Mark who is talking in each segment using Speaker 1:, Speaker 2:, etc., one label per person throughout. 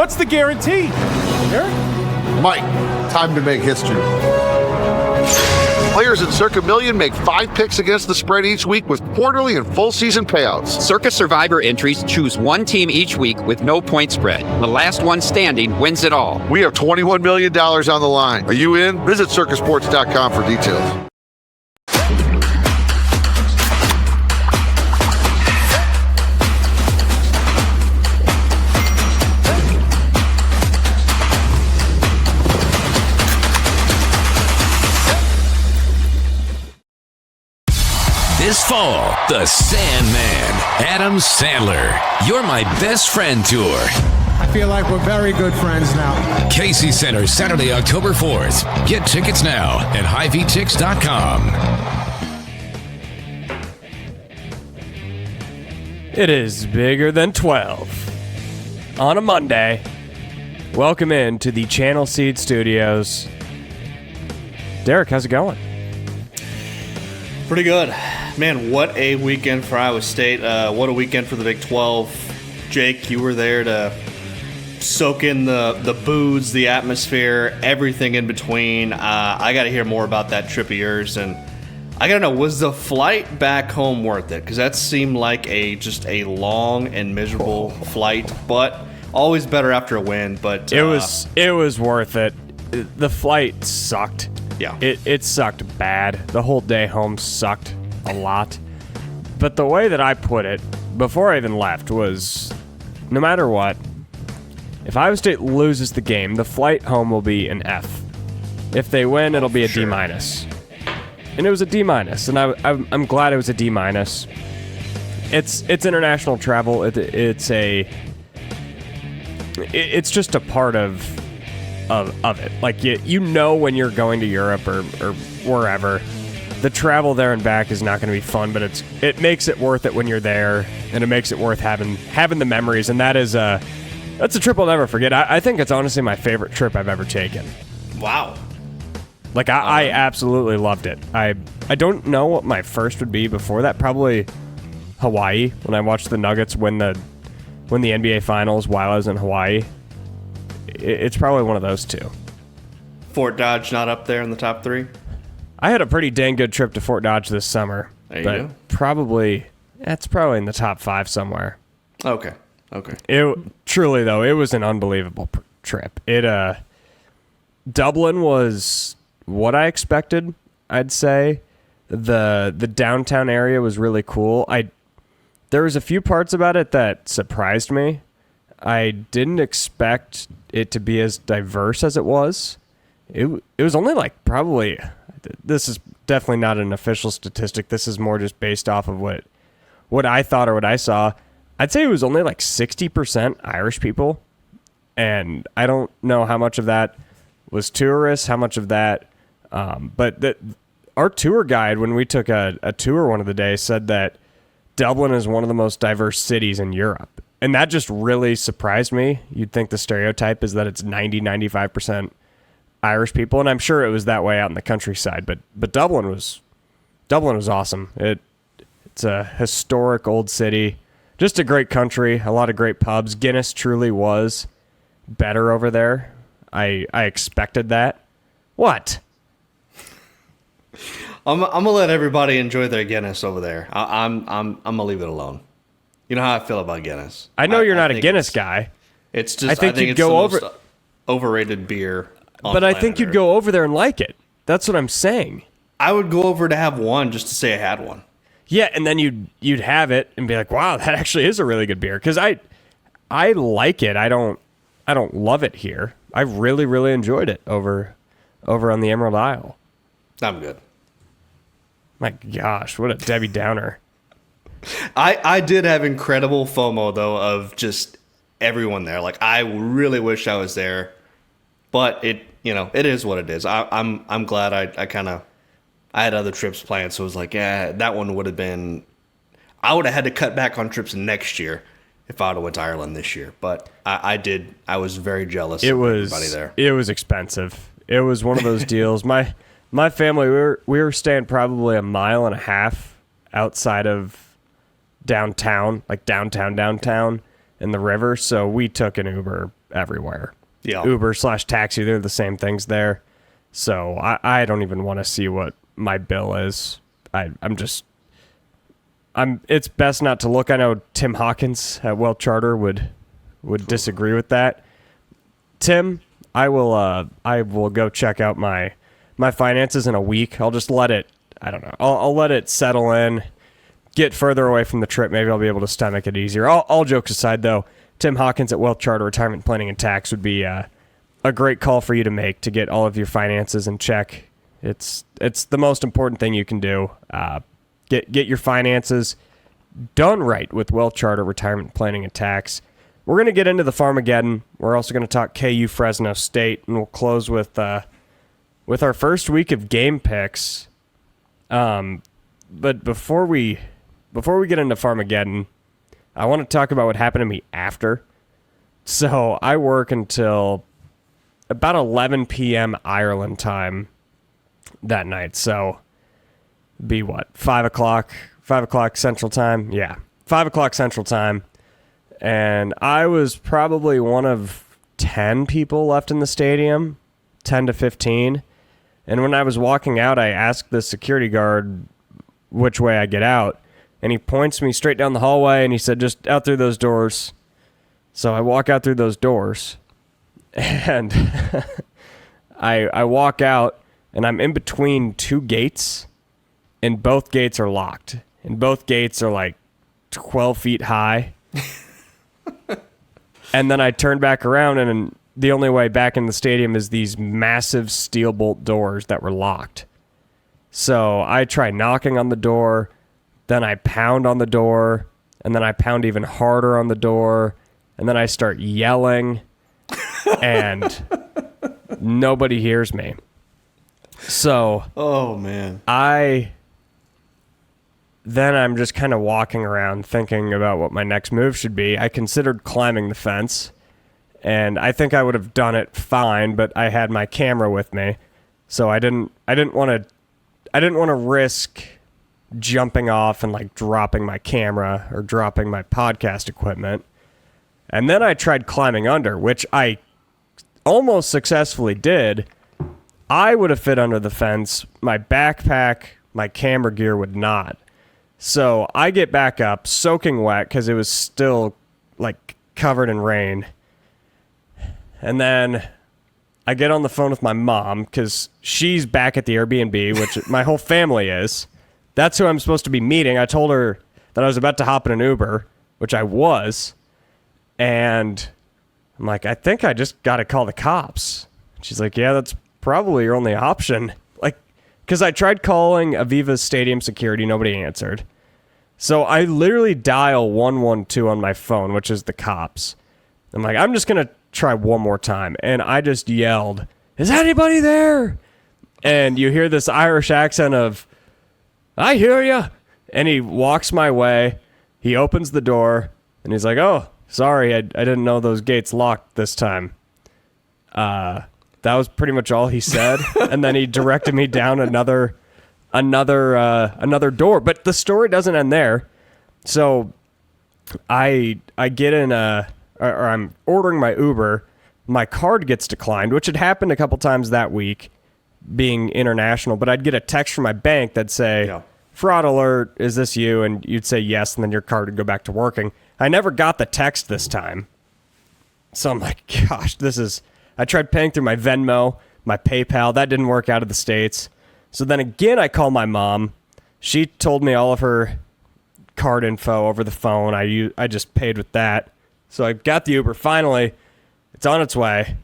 Speaker 1: What's the guarantee? Eric?
Speaker 2: Mike, time to make history. Players in Circa Million make 5 picks against the spread each week with quarterly and full season payouts.
Speaker 3: Circa Survivor entries choose one team each week with no point spread. The last one standing wins it all.
Speaker 2: We have $21 million on the line. Are you in? Visit circasports.com for details.
Speaker 4: This fall, the Sandman, Adam Sandler, You're My Best Friend Tour.
Speaker 5: I feel like we're very good friends now.
Speaker 4: Casey Center, Saturday, October 4th. Get tickets now at HiVTix.com.
Speaker 1: It is bigger than 12. On a Monday, welcome in to the Channel Seed Studios. Derek, how's it going?
Speaker 6: Pretty good. Man, what a weekend for Iowa State. What a weekend for the Big 12. Jake, you were there to soak in the booze, the atmosphere, everything in between. I got to hear more about that trip of yours. And I got to know, was the flight back home worth it? Because that seemed like just a long and miserable flight, but always better after a win. But
Speaker 1: it was worth it. The flight sucked.
Speaker 6: Yeah.
Speaker 1: It sucked bad. The whole day home sucked a lot. But the way that I put it before I even left was, no matter what, if Iowa State loses the game, the flight home will be an F. If they win, it'll be a D-. And it was a D-, and I'm glad it was a D-. It's international travel. It's just a part of it. Like, you know when you're going to Europe or wherever, the travel there and back is not going to be fun, but it makes it worth it when you're there, and it makes it worth having the memories, and that's a trip I'll never forget. I think it's honestly my favorite trip I've ever taken.
Speaker 6: Wow.
Speaker 1: Like, I absolutely loved it. I don't know what my first would be before that. Probably Hawaii, when I watched the Nuggets win the NBA Finals while I was in Hawaii. It's probably one of those two.
Speaker 6: Fort Dodge not up there in the top 3?
Speaker 1: I had a pretty dang good trip to Fort Dodge this summer.
Speaker 6: There you go.
Speaker 1: That's probably in the top 5 somewhere.
Speaker 6: Okay.
Speaker 1: Truly, though, it was an unbelievable trip. Dublin was what I expected, I'd say. The downtown area was really cool. There was a few parts about it that surprised me. I didn't expect it to be as diverse as it was. It was only like probably, this is definitely not an official statistic. This is more just based off of what I thought or what I saw. I'd say it was only like 60% Irish people. And I don't know how much of that was tourists, how much of that, but our tour guide, when we took a tour one of the days, said that Dublin is one of the most diverse cities in Europe. And that just really surprised me. You'd think the stereotype is that it's 95% Irish people, and I'm sure it was that way out in the countryside. But Dublin was awesome. It's a historic old city, just a great country, a lot of great pubs. Guinness truly was better over there. I expected that. What?
Speaker 6: I'm gonna let everybody enjoy their Guinness over there. I'm gonna leave it alone. You know how I feel about Guinness.
Speaker 1: I know you're not a Guinness guy.
Speaker 6: It's just
Speaker 1: I think you'd
Speaker 6: it's
Speaker 1: go
Speaker 6: the
Speaker 1: over
Speaker 6: most overrated beer on
Speaker 1: but I
Speaker 6: planet
Speaker 1: think you'd
Speaker 6: Earth.
Speaker 1: go over there and like it. That's what I'm saying.
Speaker 6: I would go over to have one just to say I had one.
Speaker 1: Yeah, and then you'd have it and be like, "Wow, that actually is a really good beer." Because I like it. I don't love it here. I really, really enjoyed it over on the Emerald Isle.
Speaker 6: I'm good.
Speaker 1: My gosh, what a Debbie Downer.
Speaker 6: I did have incredible FOMO though of just everyone there. Like, I really wish I was there, but it is what it is. I'm glad I had other trips planned, so it was like, yeah, that one would have been. I would have had to cut back on trips next year if I would have went to Ireland this year. But I did. I was very jealous of everybody there.
Speaker 1: It was expensive. It was one of those deals. My family, we were staying probably a mile and a half outside of downtown, like downtown in the river. So we took an Uber everywhere.
Speaker 6: Yeah.
Speaker 1: Uber/taxi, they're the same things there. So I don't even want to see what my bill is. It's best not to look. I know Tim Hawkins at WealthCharter would disagree with that. Tim, I will go check out my finances in a week. I'll just let it, I don't know. I'll let it settle in, get further away from the trip. Maybe I'll be able to stomach it easier. All jokes aside though, Tim Hawkins at WealthCharter Retirement Planning and Tax would be a great call for you to make to get all of your finances in check. It's the most important thing you can do. Get your finances done right with WealthCharter Retirement Planning and Tax. We're going to get into the Farmageddon. We're also going to talk KU Fresno State, and we'll close with our first week of game picks. But before we get into Farmageddon, I want to talk about what happened to me after. So I work until about 11 p.m. Ireland time that night. So be what, 5 o'clock Central Time? Yeah, 5 o'clock Central Time. And I was probably one of 10 people left in the stadium, 10 to 15. And when I was walking out, I asked the security guard which way I get out. And he points me straight down the hallway, and he said, just out through those doors. So I walk out through those doors. And I walk out, and I'm in between two gates, and both gates are locked. And both gates are like 12 feet high. And then I turn back around, and the only way back in the stadium is these massive steel bolt doors that were locked. So I try knocking on the door, then I pound on the door, and then I pound even harder on the door, and then I start yelling, and nobody hears me. So,
Speaker 6: oh man,
Speaker 1: Then I'm just kind of walking around thinking about what my next move should be. I considered climbing the fence, and I think I would have done it fine, but I had my camera with me, so I didn't want to risk jumping off and like dropping my camera or dropping my podcast equipment. And then I tried climbing under, which I almost successfully did. I would have fit under the fence. My backpack, my camera gear would not. So I get back up, soaking wet because it was still like covered in rain. And then I get on the phone with my mom because she's back at the Airbnb, which my whole family is. That's who I'm supposed to be meeting. I told her that I was about to hop in an Uber, which I was. And I'm like, I think I just got to call the cops. She's like, yeah, that's probably your only option. Because I tried calling Aviva's stadium security, nobody answered. So I literally dial 112 on my phone, which is the cops. I'm like, I'm just going to try one more time. And I just yelled, is anybody there? And you hear this Irish accent of, I hear you. And he walks my way. He opens the door, and he's like, oh, sorry, I didn't know those gates locked this time. That was pretty much all he said. And then he directed me down another door. But the story doesn't end there. So I get in or I'm ordering my Uber. My card gets declined, which had happened a couple times that week, being international. But I'd get a text from my bank that'd say, fraud alert, is this you? And you'd say yes, and then your card would go back to working. I never got the text this time. So I'm like, gosh, I tried paying through my Venmo, my PayPal. That didn't work out of the States. So then again, I call my mom. She told me all of her card info over the phone. I just paid with that. So I got the Uber. Finally, it's on its way.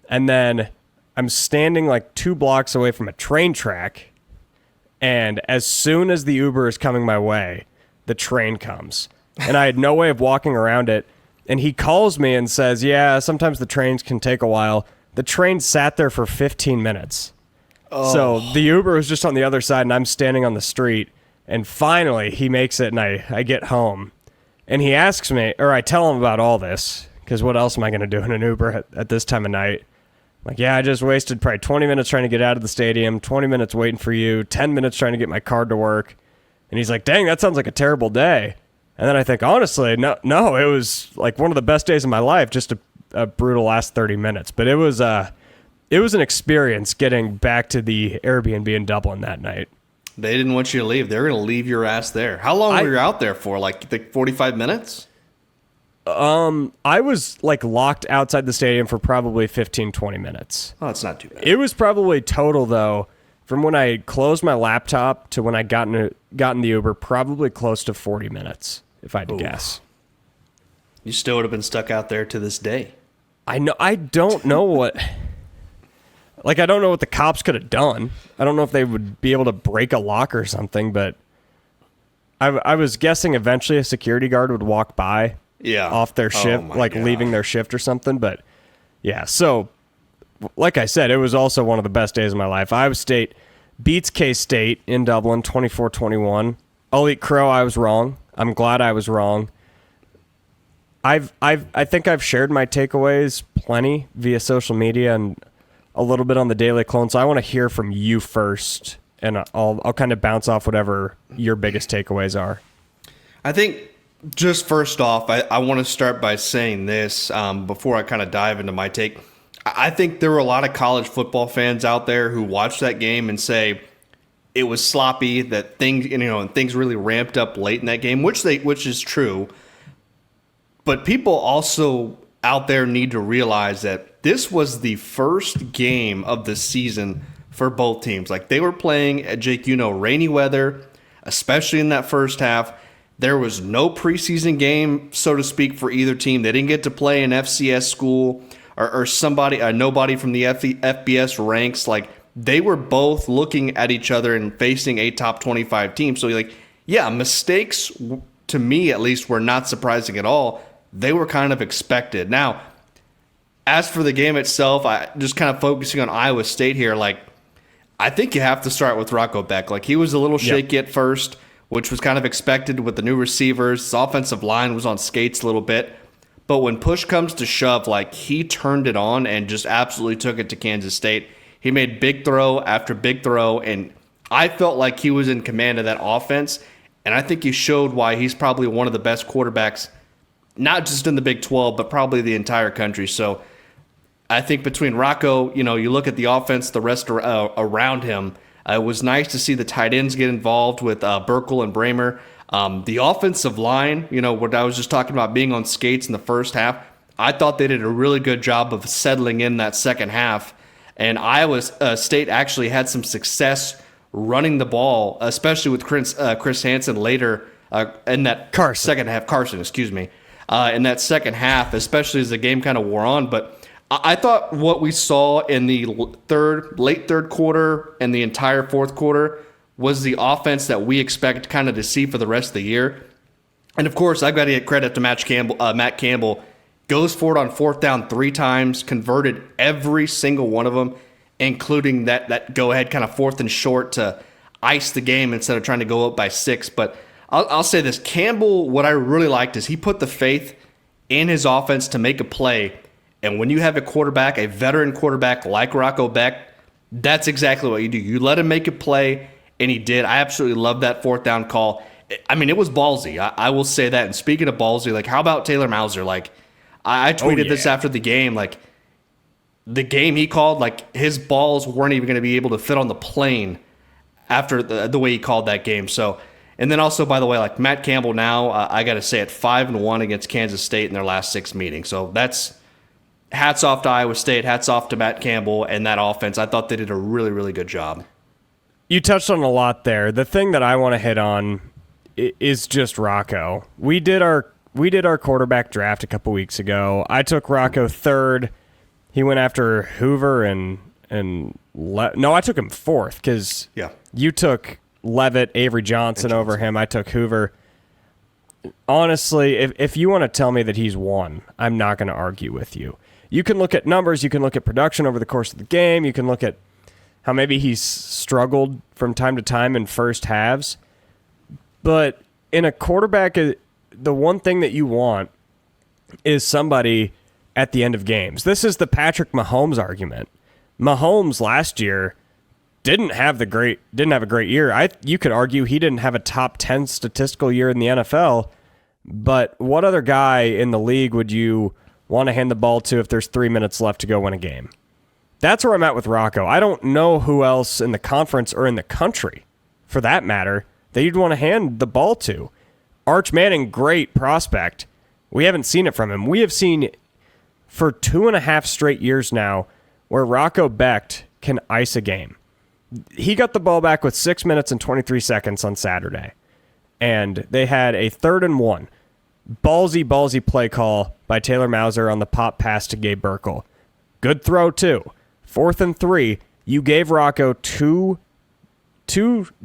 Speaker 1: And then I'm standing like 2 blocks away from a train track. And as soon as the Uber is coming my way, the train comes. And I had no way of walking around it. And he calls me and says, yeah, sometimes the trains can take a while. The train sat there for 15 minutes. Oh. So the Uber was just on the other side, and I'm standing on the street. And finally, he makes it, and I get home. And he asks me, or I tell him about all this, because what else am I going to do in an Uber at this time of night? I'm like, yeah, I just wasted probably 20 minutes trying to get out of the stadium, 20 minutes waiting for you, 10 minutes trying to get my card to work. And he's like, dang, that sounds like a terrible day. And then I think, honestly, no, it was like one of the best days of my life just to a brutal last 30 minutes. But it was an experience getting back to the Airbnb in Dublin that night.
Speaker 6: They didn't want you to leave. They were going to leave your ass there. How long were you out there for? Like 45 minutes?
Speaker 1: I was like locked outside the stadium for probably 15, 20 minutes.
Speaker 6: Oh, that's not too bad.
Speaker 1: It was probably total, though, from when I closed my laptop to when I got in the Uber, probably close to 40 minutes, if I had to guess.
Speaker 6: You still would have been stuck out there to this day.
Speaker 1: I don't know what... Like, I don't know what the cops could have done. I don't know if they would be able to break a lock or something, but I was guessing eventually a security guard would walk by off their shift, leaving their shift or something. But, yeah, so, like I said, it was also one of the best days of my life. Iowa State beats K-State in Dublin, 24-21. I'll eat crow. I was wrong. I'm glad I was wrong. I think I've shared my takeaways plenty via social media and a little bit on the Daily Clone, so I want to hear from you first, and I'll kind of bounce off whatever your biggest takeaways are.
Speaker 6: I think just first off, I want to start by saying this before I kind of dive into my take. I think there were a lot of college football fans out there who watched that game and say it was sloppy, that things really ramped up late in that game, which is true. But people also out there need to realize that this was the first game of the season for both teams. Like, they were playing at, Jake, rainy weather, especially in that first half. There was no preseason game, so to speak, for either team. They didn't get to play an FCS school or nobody from the FBS ranks. Like, they were both looking at each other and facing a top 25 team. So, mistakes, to me at least, were not surprising at all. They were kind of expected. Now, as for the game itself, I just kind of focusing on Iowa State here. Like, I think you have to start with Rocco Beck. Like, he was a little shaky at first, which was kind of expected with the new receivers. His offensive line was on skates a little bit. But when push comes to shove, like, he turned it on and just absolutely took it to Kansas State. He made big throw after big throw, and I felt like he was in command of that offense. And I think he showed why he's probably one of the best quarterbacks, not just in the Big 12, but probably the entire country. So I think between Rocco, you look at the offense, the rest around him, it was nice to see the tight ends get involved with Burkle and Bramer. The offensive line, what I was just talking about being on skates in the first half, I thought they did a really good job of settling in that second half. And Iowa State actually had some success running the ball, especially with Chris Hansen later in that second half. Carson, excuse me. In that second half, especially as the game kind of wore on. But I thought what we saw in the late third quarter and the entire fourth quarter was the offense that we expect kind of to see for the rest of the year. And of course, I've got to get credit to Matt Campbell. Goes for it on fourth down 3 times, converted every single one of them, including that go-ahead kind of fourth and short to ice the game instead of trying to go up by 6. But I'll say this. Campbell, what I really liked is he put the faith in his offense to make a play. And when you have a veteran quarterback like Rocco Beck, that's exactly what you do. You let him make a play, and he did. I absolutely love that fourth down call. I mean, it was ballsy. I will say that. And speaking of ballsy, like, how about Taylor Mauser? Like, I tweeted this after the game. Like, the game he called, like, his balls weren't even going to be able to fit on the plane after the way he called that game. So, and then also, by the way, like, Matt Campbell now, I got to say, at 5-1 against Kansas State in their last 6 meetings. So that's hats off to Iowa State, hats off to Matt Campbell and that offense. I thought they did a really, really good job.
Speaker 1: You touched on a lot there. The thing that I want to hit on is just Rocco. We did our quarterback draft a couple weeks ago. I took Rocco 3rd. He went after Hoover I took him 4th because you took Levitt, Avery Johnson over him. I took Hoover. Honestly, if you want to tell me that he's won, I'm not going to argue with you. You can look at numbers, you can look at production over the course of the game, you can look at how maybe he's struggled from time to time in first halves. But in a quarterback, the one thing that you want is somebody at the end of games. This is the Patrick Mahomes argument. Mahomes last year didn't have a great year. You could argue he didn't have a top 10 statistical year in the NFL, but what other guy in the league would you want to hand the ball to if there's 3 minutes left to go win a game. That's where I'm at with Rocco. I don't know who else in the conference or in the country, for that matter, that you'd want to hand the ball to. Arch Manning, great prospect. We haven't seen it from him. We have seen for 2.5 straight years now where Rocco Becht can ice a game. He got the ball back with 6 minutes and 23 seconds on Saturday, and they had a 3rd and 1. Ballsy play call by Taylor Mauser on the pop pass to Gabe Burkle. Good throw, too. 4th and 3, you gave Rocco two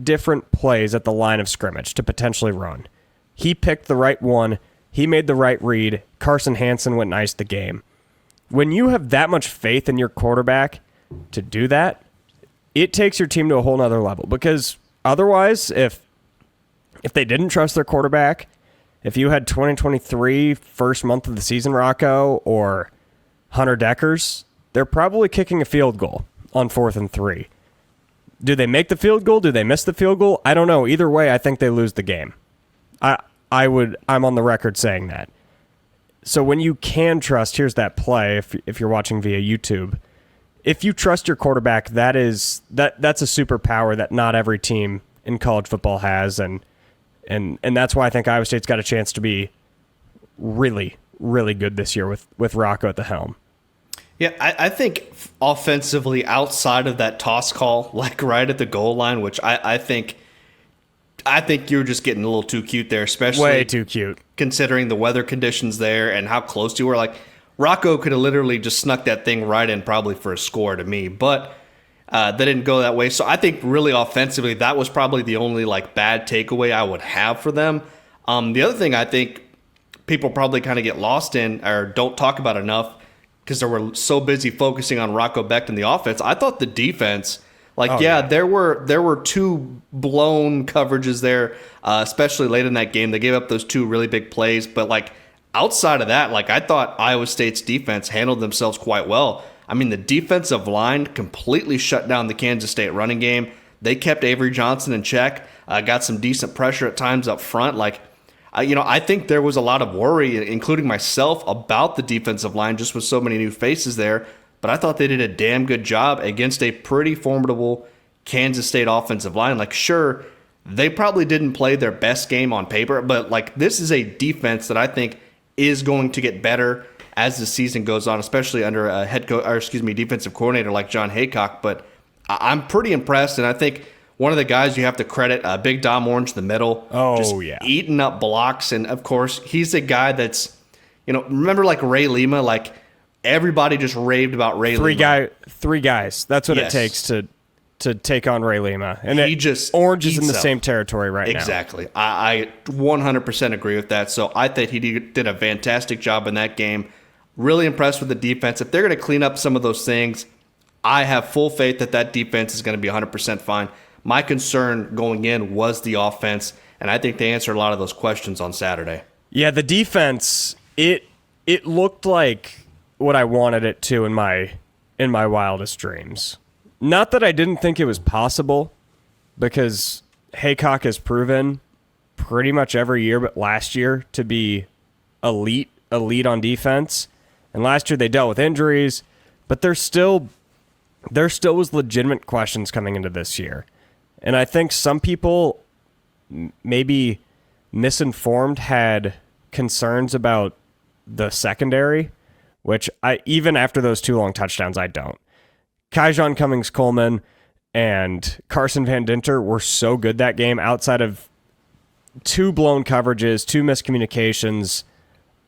Speaker 1: different plays at the line of scrimmage to potentially run. He picked the right one. He made the right read. Carson Hansen went and iced the game. When you have that much faith in your quarterback to do that, it takes your team to a whole nother level. Because otherwise, if they didn't trust their quarterback, if you had 2023 first month of the season Rocco or Hunter Deckers, they're probably kicking a field goal on 4th and 3. Do they make the field goal? Do they miss the field goal? I don't know. Either way, I think they lose the game. I'm on the record saying that. So when you can trust, here's that play if you're watching via YouTube. If you trust your quarterback, that's a superpower that not every team in college football has, and that's why I think Iowa State's got a chance to be really, really good this year with Rocco at the helm.
Speaker 6: Yeah, I think offensively, outside of that toss call, like right at the goal line, which I think you're just getting a little too cute there, especially
Speaker 1: way too cute
Speaker 6: considering the weather conditions there and how close you were. Like Rocco could have literally just snuck that thing right in, probably for a score to me, but they didn't go that way. So I think really offensively, that was probably the only like bad takeaway I would have for them. The other thing I think people probably kind of get lost in or don't talk about enough, because they were so busy focusing on Rocco Becht and the offense. I thought the defense, there were 2 blown coverages there, especially late in that game. They gave up those 2 really big plays, but like outside of that, like I thought Iowa State's defense handled themselves quite well. I mean, the defensive line completely shut down the Kansas State running game. They kept Avery Johnson in check, got some decent pressure at times up front. I think there was a lot of worry, including myself, about the defensive line just with so many new faces there. But I thought they did a damn good job against a pretty formidable Kansas State offensive line. Like, sure, they probably didn't play their best game on paper, but like this is a defense that I think is going to get better as the season goes on, especially under a defensive coordinator like John Haycock. But I'm pretty impressed, and I think one of the guys you have to credit, Big Dom Orange in the middle, eating up blocks. And, of course, he's a guy that's, remember like Ray Lima? Like, everybody just raved about Ray Lima.
Speaker 1: Three guys. That's what it takes to take on Ray Lima. And Orange is in the same territory right now.
Speaker 6: Exactly. I 100% agree with that. So I think he did a fantastic job in that game. Really impressed with the defense. If they're going to clean up some of those things, I have full faith that defense is going to be 100% fine. My concern going in was the offense, and I think they answered a lot of those questions on Saturday.
Speaker 1: Yeah, the defense, it looked like what I wanted it to in my wildest dreams. Not that I didn't think it was possible, because Haycock has proven pretty much every year but last year to be elite on defense. And last year they dealt with injuries, but there still was legitimate questions coming into this year. And I think some people, maybe misinformed, had concerns about the secondary, which even after those 2 long touchdowns, I don't. Kyjon Cummings-Coleman and Carson Van Dinter were so good that game, outside of 2 blown coverages, 2 miscommunications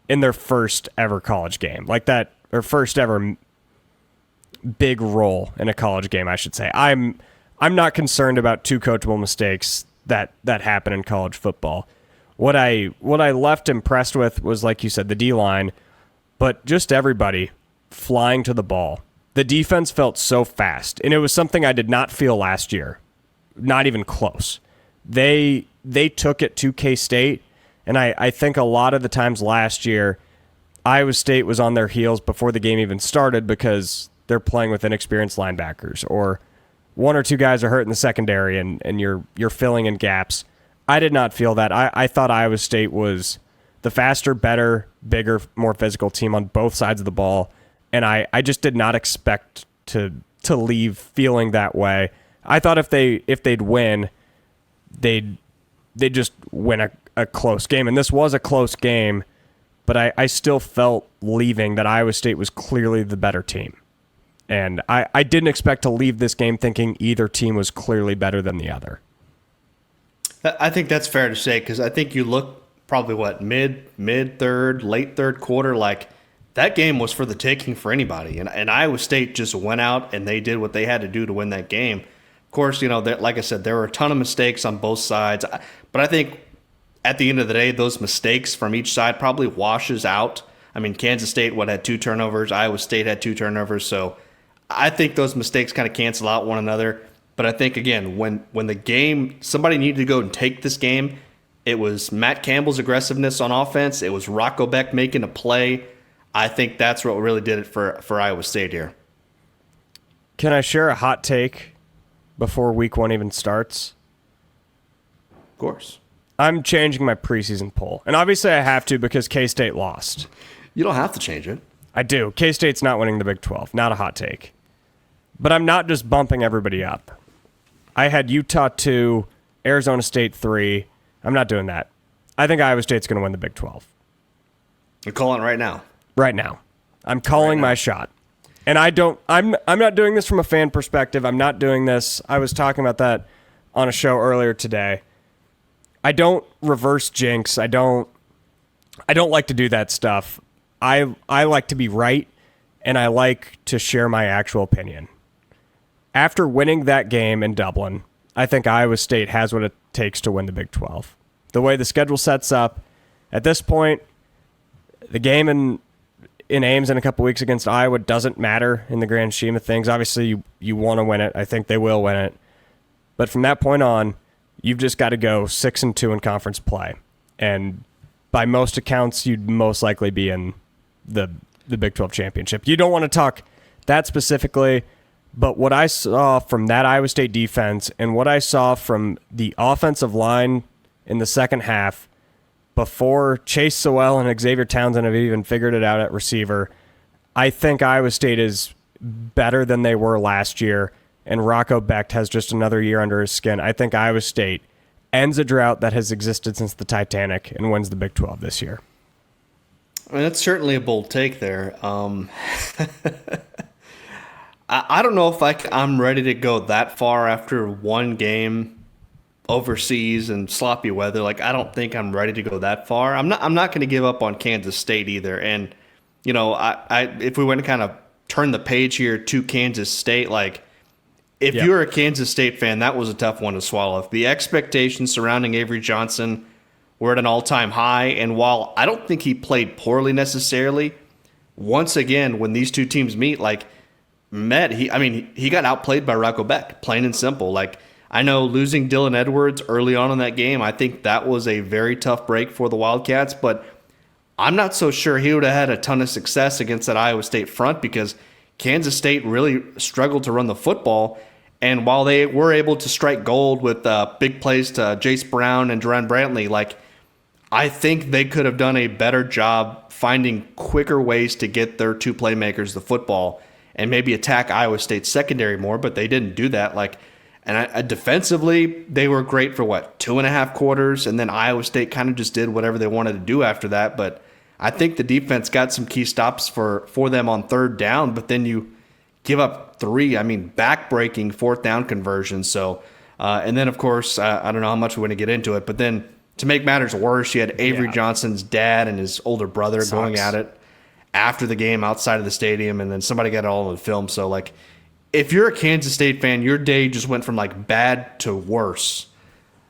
Speaker 1: in their first ever college game. Like that, or first ever big role in a college game, I should say. I'm not concerned about 2 coachable mistakes that happen in college football. What I left impressed with was, like you said, the D-line, but just everybody flying to the ball. The defense felt so fast, and it was something I did not feel last year. Not even close. They took it to K-State, and I think a lot of the times last year, Iowa State was on their heels before the game even started because they're playing with inexperienced linebackers, or 1 or 2 guys are hurt in the secondary, and you're filling in gaps. I did not feel that. I thought Iowa State was the faster, better, bigger, more physical team on both sides of the ball. And I just did not expect to leave feeling that way. I thought if they'd win, they'd just win a close game. And this was a close game, but I still felt leaving that Iowa State was clearly the better team. And I didn't expect to leave this game thinking either team was clearly better than the other.
Speaker 6: I think that's fair to say, because I think you look probably mid third, late third quarter, like that game was for the taking for anybody. And Iowa State just went out and they did what they had to do to win that game. Of course, like I said, there were a ton of mistakes on both sides. But I think at the end of the day, those mistakes from each side probably washes out. I mean, Kansas State, had 2 turnovers. Iowa State had 2 turnovers. So I think those mistakes kind of cancel out one another. But I think, again, when the game, somebody needed to go and take this game, it was Matt Campbell's aggressiveness on offense. It was Rocco Beck making a play. I think that's what really did it for Iowa State here.
Speaker 1: Can I share a hot take before week 1 even starts?
Speaker 6: Of course.
Speaker 1: I'm changing my preseason poll. And obviously I have to because K-State lost.
Speaker 6: You don't have to change it.
Speaker 1: I do. K-State's not winning the Big 12. Not a hot take. But I'm not just bumping everybody up. I had Utah 2, Arizona State 3. I'm not doing that. I think Iowa State's going to win the Big 12.
Speaker 6: You're calling it right now.
Speaker 1: Right now. I'm calling my shot. And I'm not doing this from a fan perspective. I'm not doing this. I was talking about that on a show earlier today. I don't reverse jinx. I don't like to do that stuff. I like to be right, and I like to share my actual opinion. After winning that game in Dublin, I think Iowa State has what it takes to win the Big 12. The way the schedule sets up, at this point, the game in Ames in a couple weeks against Iowa doesn't matter in the grand scheme of things. Obviously, you want to win it. I think they will win it. But from that point on, you've just got to go 6-2 in conference play. And by most accounts, you'd most likely be in the Big 12 championship. You don't want to talk that specifically, but what I saw from that Iowa State defense and what I saw from the offensive line in the second half before Chase Sowell and Xavier Townsend have even figured it out at receiver, I think Iowa State is better than they were last year, and Rocco Becht has just another year under his skin. I think Iowa State ends a drought that has existed since the Titanic and wins the Big 12 this year.
Speaker 6: I mean, that's certainly a bold take there. I don't know if I'm ready to go that far after one game overseas and sloppy weather. Like, I don't think I'm ready to go that far. I'm not going to give up on Kansas State either. And if we want to kind of turn the page here to Kansas State, like, if you're a Kansas State fan, that was a tough one to swallow. If the expectations surrounding Avery Johnson were at an all-time high, and while I don't think he played poorly necessarily, once again, when these two teams meet, he got outplayed by Rocco Becht, plain and simple. Like, I know losing Dylan Edwards early on in that game, I think that was a very tough break for the Wildcats, but I'm not so sure he would have had a ton of success against that Iowa State front because Kansas State really struggled to run the football. And while they were able to strike gold with big plays to Jace Brown and Duran Brantley, I think they could have done a better job finding quicker ways to get their two playmakers the football and maybe attack Iowa State's secondary more, but they didn't do that. Defensively, they were great for 2.5 quarters, and then Iowa State kind of just did whatever they wanted to do after that. But I think the defense got some key stops for them on third down, but then you give up 3, back-breaking fourth down conversions. So, and then, of course, I don't know how much we want to get into it, but then to make matters worse, you had Avery Johnson's dad and his older brother going at it after the game outside of the stadium, and then somebody got it all on the film. So, if you're a Kansas State fan, your day just went from bad to worse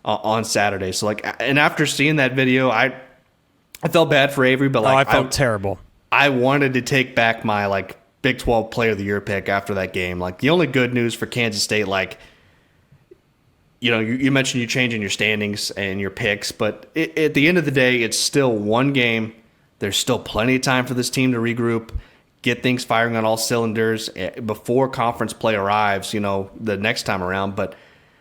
Speaker 6: on Saturday. So, and after seeing that video, I felt bad for Avery, but
Speaker 1: I felt terrible.
Speaker 6: I wanted to take back my Big 12 Player of the Year pick after that game. The only good news for Kansas State, you mentioned you changing your standings and your picks, but at the end of the day, it's still one game. There's still plenty of time for this team to regroup, get things firing on all cylinders before conference play arrives, the next time around. But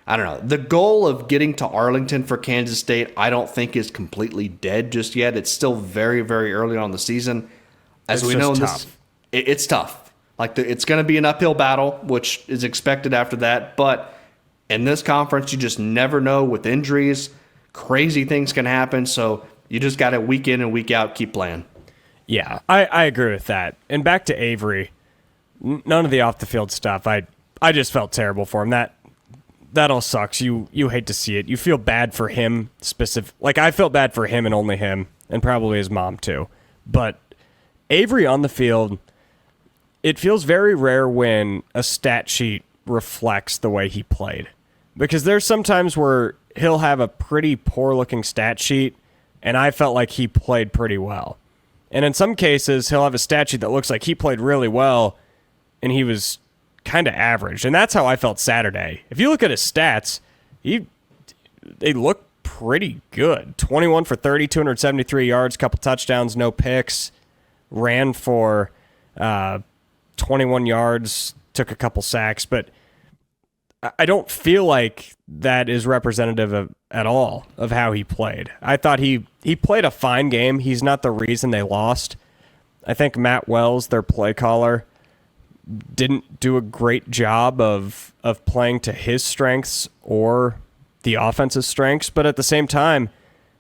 Speaker 6: I don't know. The goal of getting to Arlington for Kansas State, I don't think is completely dead just yet. It's still very, very early on in the season. As
Speaker 1: It's
Speaker 6: we know,
Speaker 1: just tough.
Speaker 6: It's tough. Like it's going to be an uphill battle, which is expected after that. But in this conference, you just never know with injuries. Crazy things can happen. So you just got to week in and week out keep playing.
Speaker 1: Yeah, I agree with that. And back to Avery, none of the off the field stuff. I just felt terrible for him. That all sucks. You hate to see it. You feel bad for him like I felt bad for him and only him, and probably his mom too. But Avery on the field, it feels very rare when a stat sheet reflects the way he played. Because there's some times where he'll have a pretty poor looking stat sheet, and I felt like he played pretty well. And in some cases, he'll have a stat sheet that looks like he played really well, and he was kind of average. And that's how I felt Saturday. If you look at his stats, they look pretty good. 21 for 30, 273 yards, couple touchdowns, no picks. Ran for 21 yards, took a couple sacks. But I don't feel like that is representative at all of how he played. I thought he played a fine game. He's not the reason they lost. I think Matt Wells, their play caller, didn't do a great job of playing to his strengths or the offense's strengths, but at the same time,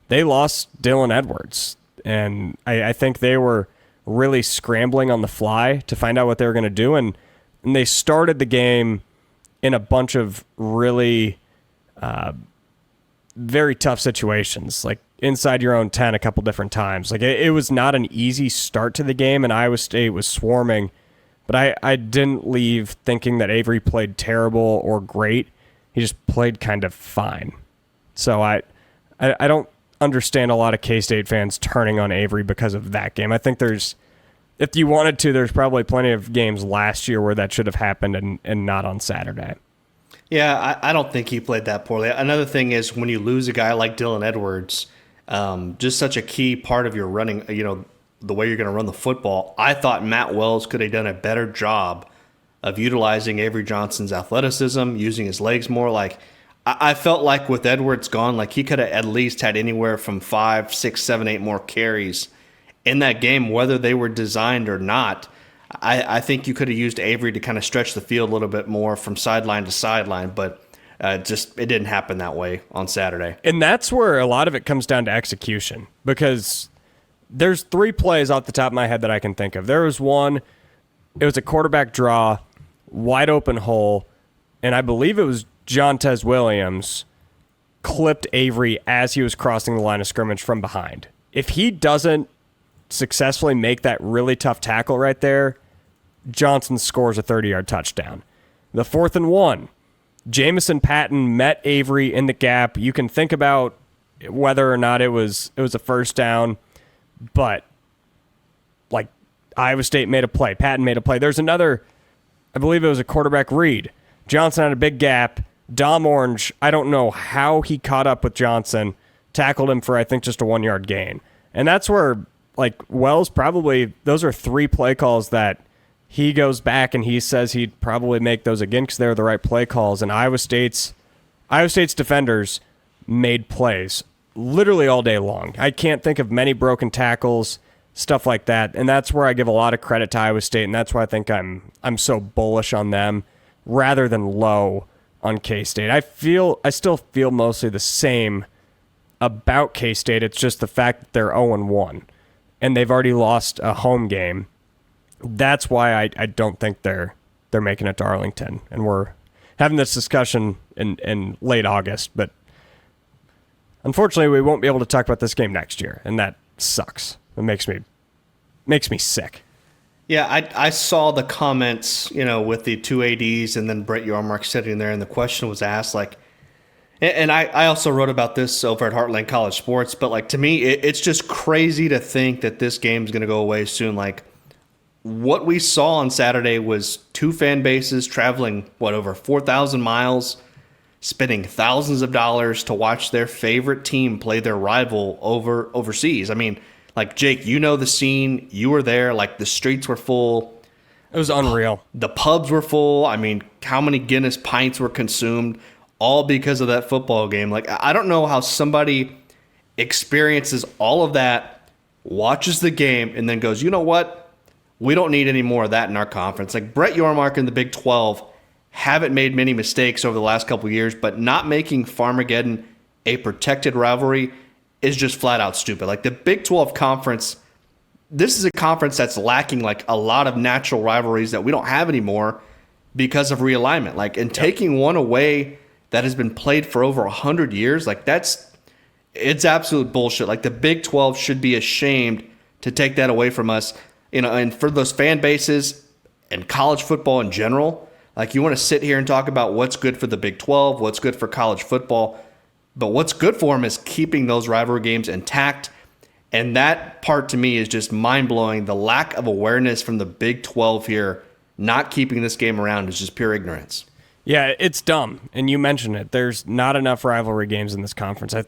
Speaker 1: they lost Dylan Edwards. And I think they were really scrambling on the fly to find out what they were going to do, and they started the game in a bunch of really very tough situations, like inside your own 10 a couple different times. Like it was not an easy start to the game, and Iowa State was swarming, but I didn't leave thinking that Avery played terrible or great. He just played kind of fine. So I don't understand a lot of K-State fans turning on Avery because of that game. I think if you wanted to, there's probably plenty of games last year where that should have happened and not on Saturday.
Speaker 6: Yeah, I don't think he played that poorly. Another thing is when you lose a guy like Dylan Edwards, just such a key part of your running, the way you're going to run the football. I thought Matt Wells could have done a better job of utilizing Avery Johnson's athleticism, using his legs more. Like I felt like with Edwards gone, like he could have at least had anywhere from 5, 6, 7, 8 more carries in that game, whether they were designed or not. I think you could have used Avery to kind of stretch the field a little bit more from sideline to sideline, but it didn't happen that way on Saturday.
Speaker 1: And that's where a lot of it comes down to execution, because there's 3 plays off the top of my head that I can think of. There was one, it was a quarterback draw, wide open hole, and I believe it was Jontez Williams clipped Avery as he was crossing the line of scrimmage from behind. If he doesn't successfully make that really tough tackle right there, Johnson scores a 30-yard touchdown. The 4th and 1, Jamison Patton met Avery in the gap. You can think about whether or not it was a first down, but like Iowa State made a play, Patton made a play. There's another, I believe it was a quarterback read. Johnson had a big gap. Dom Orange, I don't know how he caught up with Johnson, tackled him for I think just a 1-yard gain. And that's where like Wells probably, those are 3 play calls that he goes back and he says he'd probably make those again because they're the right play calls. And Iowa State's defenders made plays literally all day long. I can't think of many broken tackles, stuff like that. And that's where I give a lot of credit to Iowa State, and that's why I think I'm so bullish on them rather than low on K-State. I still feel mostly the same about K-State. It's just the fact that they're 0-1 and they've already lost a home game. That's why I don't think they're making it to Arlington. And we're having this discussion in late August, but unfortunately we won't be able to talk about this game next year, and that sucks. It makes me sick.
Speaker 6: Yeah, I saw the comments, with the 2 ADs and then Brett Yormark sitting there, and the question was asked, like, and I also wrote about this over at Heartland College Sports, but like to me, it's just crazy to think that this game's going to go away soon. Like what we saw on Saturday was 2 fan bases traveling, over 4,000 miles, spending thousands of dollars to watch their favorite team play their rival overseas. I mean, like, Jake, the scene. You were there. Like, the streets were full.
Speaker 1: It was unreal.
Speaker 6: The pubs were full. I mean, how many Guinness pints were consumed? all because of that football game. Like, I don't know how somebody experiences all of that, watches the game, and then goes, you know what? We don't need any more of that in our conference. Like, Brett Yormark in the Big 12 haven't made many mistakes over the last couple of years, but not making Farmageddon a protected rivalry is just flat out stupid. Like, the Big 12 conference, this is a conference that's lacking like a lot of natural rivalries that we don't have anymore because of realignment. Like, and taking one away that has been played for over 100 years, like it's absolute bullshit. Like, the Big 12 should be ashamed to take that away from us. And for those fan bases and college football in general, like, you want to sit here and talk about what's good for the Big 12, what's good for college football, but what's good for them is keeping those rivalry games intact. And that part to me is just mind-blowing. The lack of awareness from the Big 12 here, not keeping this game around, is just pure ignorance.
Speaker 1: Yeah, it's dumb. And you mentioned it. There's not enough rivalry games in this conference. A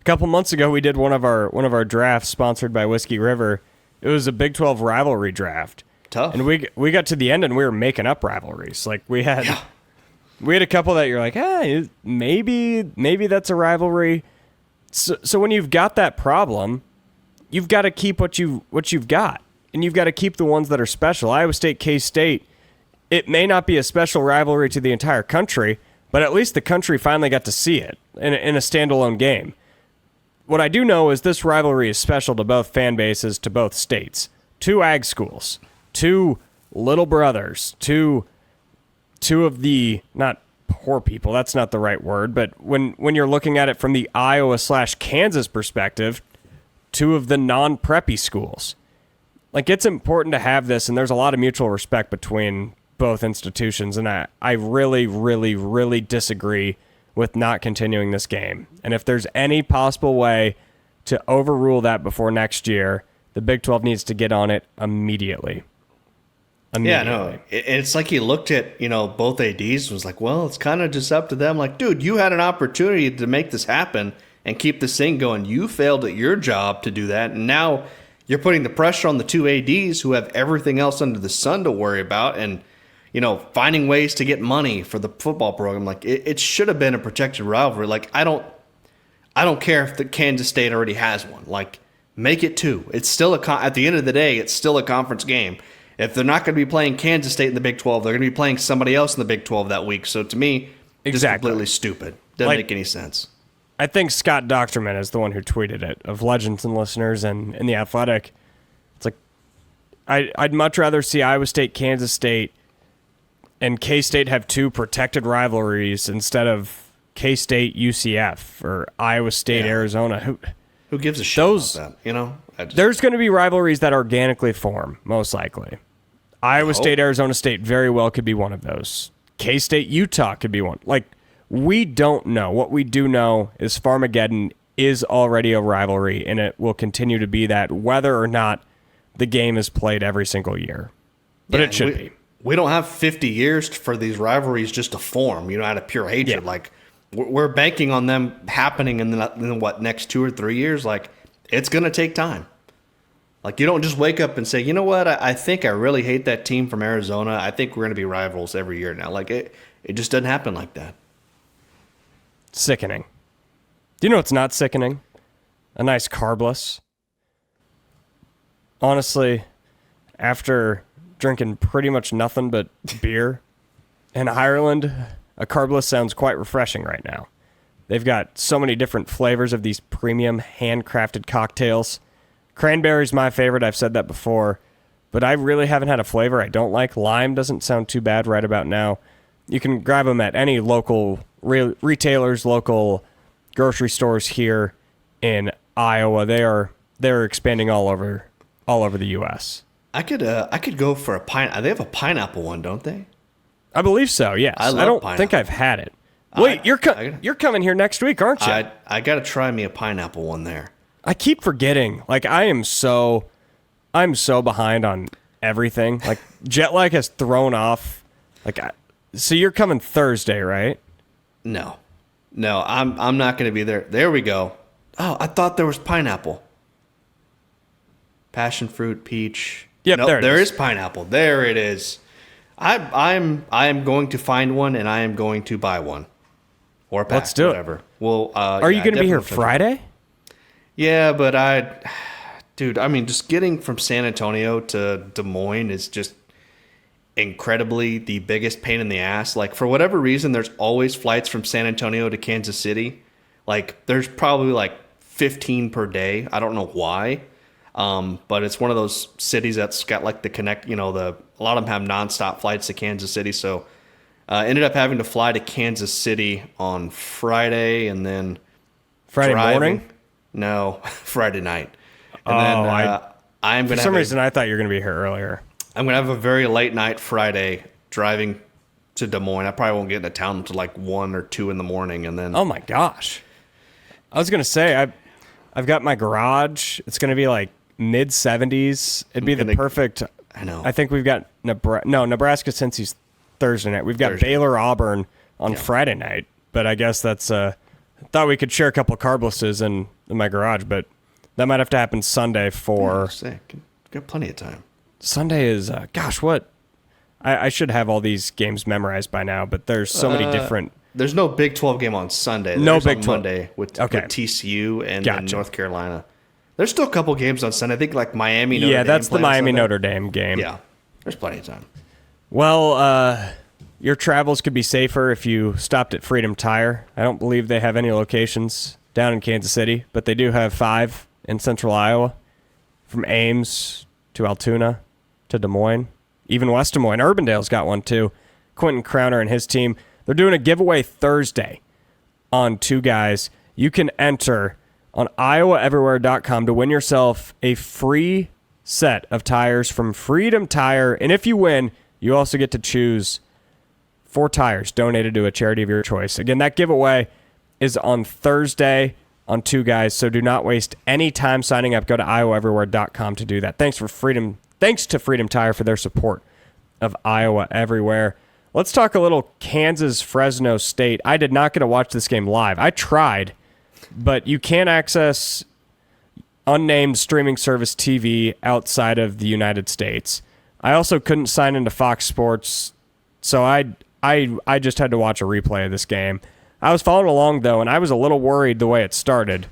Speaker 1: couple months ago, we did one of our drafts sponsored by Whiskey River. It was a Big 12 rivalry draft.
Speaker 6: Tough.
Speaker 1: And we got to the end and we were making up rivalries. Like, we had a couple that you're like, maybe that's a rivalry. So when you've got that problem, you've got to keep what you've got, and you've got to keep the ones that are special. Iowa State, K-State, it may not be a special rivalry to the entire country, but at least the country finally got to see it in a standalone game. What I do know is this rivalry is special to both fan bases, to both states, two ag schools, two little brothers, two of the, not poor people, that's not the right word, but when you're looking at it from the Iowa/Kansas perspective, two of the non-preppy schools. Like, it's important to have this, and there's a lot of mutual respect between both institutions, and I really, really, really disagree with not continuing this game. And if there's any possible way to overrule that before next year, the Big 12 needs to get on it immediately.
Speaker 6: Yeah, no, it's like he looked at, both ADs and was like, well, it's kind of just up to them. Like, dude, you had an opportunity to make this happen and keep this thing going. You failed at your job to do that, and now you're putting the pressure on the two ADs who have everything else under the sun to worry about, and finding ways to get money for the football program. Like, it should have been a protected rivalry. Like, I don't care if the Kansas State already has one. Like, make it two. It's still at the end of the day, it's still a conference game. If they're not going to be playing Kansas State in the Big 12, they're going to be playing somebody else in the Big 12 that week. So to me, it's completely stupid. Doesn't make any sense.
Speaker 1: I think Scott Docterman is the one who tweeted it, of Legends and Listeners and in The Athletic. It's like, I'd much rather see Iowa State, Kansas State, and K-State have two protected rivalries instead of K-State, UCF, or Iowa State, Arizona.
Speaker 6: Who gives a shit about that?
Speaker 1: There's going to be rivalries that organically form, most likely. Iowa State, Arizona State very well could be one of those. K-State, Utah could be one. Like, we don't know. What we do know is Farmageddon is already a rivalry, and it will continue to be that whether or not the game is played every single year. But it should be.
Speaker 6: We don't have 50 years for these rivalries just to form, out of pure hatred.
Speaker 1: Yeah.
Speaker 6: Like, we're banking on them happening in the next 2 or 3 years. Like, it's going to take time. Like, you don't just wake up and say, you know what, I think I really hate that team from Arizona. I think we're going to be rivals every year now. Like, it just doesn't happen like that.
Speaker 1: Sickening. Do you know what's not sickening? A nice carbless. Honestly, after drinking pretty much nothing but beer in Ireland, a carbless sounds quite refreshing right now. They've got so many different flavors of these premium handcrafted cocktails. Cranberry's my favorite. I've said that before, but I really haven't had a flavor I don't like. Lime doesn't sound too bad right about now. You can grab them at any local retailers, local grocery stores here in Iowa. They're expanding all over the U.S.
Speaker 6: I could go for a pine. They have a pineapple one, don't they?
Speaker 1: I believe so. Yes. I don't think I've had it. Wait, you're coming here next week, aren't you?
Speaker 6: I got to try me a pineapple one there.
Speaker 1: I keep forgetting. Like, I'm so behind on everything. Like, jet lag has thrown off. Like, so you're coming Thursday, right?
Speaker 6: No, I'm not going to be there. There we go. Oh, I thought there was pineapple. Passion fruit, peach.
Speaker 1: Yep,
Speaker 6: nope, there is pineapple. There it is. I am going to find one, and I am going to buy one. or pack,
Speaker 1: Let's do
Speaker 6: whatever.
Speaker 1: it.
Speaker 6: Well,
Speaker 1: Are you going to be here Friday?
Speaker 6: Yeah, but dude, I mean, just getting from San Antonio to Des Moines is just incredibly the biggest pain in the ass. Like, for whatever reason, there's always flights from San Antonio to Kansas City. Like, there's probably like 15 per day. I don't know why. But it's one of those cities that's got like the connect, a lot of them have nonstop flights to Kansas City. So, ended up having to fly to Kansas City on Friday and then
Speaker 1: Friday morning?
Speaker 6: No, Friday night. And then I'm
Speaker 1: For
Speaker 6: going
Speaker 1: some reason, I thought you were going to be here earlier.
Speaker 6: I'm going to have a very late night Friday driving to Des Moines. I probably won't get into town until like 1 or 2 in the morning. And then,
Speaker 1: Oh my gosh. I was going to say, I've got my garage. It's going to be like mid 70s. It'd be the perfect.
Speaker 6: I know.
Speaker 1: I think we've got Nebraska since he's Thursday night. We've got Baylor Auburn on Friday night. But I guess that's, I thought we could share a couple carblesses in my garage, but that might have to happen Sunday for.
Speaker 6: Sick. Got plenty of time.
Speaker 1: Sunday is, what? I should have all these games memorized by now, but there's so many different.
Speaker 6: There's no Big 12 game on Sunday.
Speaker 1: No
Speaker 6: There's
Speaker 1: Big
Speaker 6: on
Speaker 1: 12.
Speaker 6: Monday with TCU and
Speaker 1: Gotcha.
Speaker 6: then North Carolina. There's still a couple games on Sunday. I think like Miami. Notre Dame
Speaker 1: That's the
Speaker 6: play on
Speaker 1: Miami
Speaker 6: Sunday.
Speaker 1: Notre Dame game.
Speaker 6: Yeah, there's plenty of time.
Speaker 1: Well, your travels could be safer if you stopped at Freedom Tire. I don't believe they have any locations down in Kansas City, but they do have 5 in central Iowa, from Ames to Altoona to Des Moines, even West Des Moines. Urbandale's got one too. Quentin Crowner and his team. They're doing a giveaway Thursday on 2 Guys. You can enter on iowaeverywhere.com to win yourself a free set of tires from Freedom Tire. And if you win, you also get to choose 4 tires donated to a charity of your choice. Again, that giveaway is on Thursday on 2 Guys, so do not waste any time signing up. Go to iowaeverywhere.com to do that. Thanks to Freedom Tire for their support of Iowa Everywhere. Let's talk a little Kansas-Fresno State. I did not get to watch this game live. I tried, but you can't access unnamed streaming service TV outside of the United States. I also couldn't sign into Fox Sports, so I just had to watch a replay of this game. I was following along, though, and I was a little worried the way it started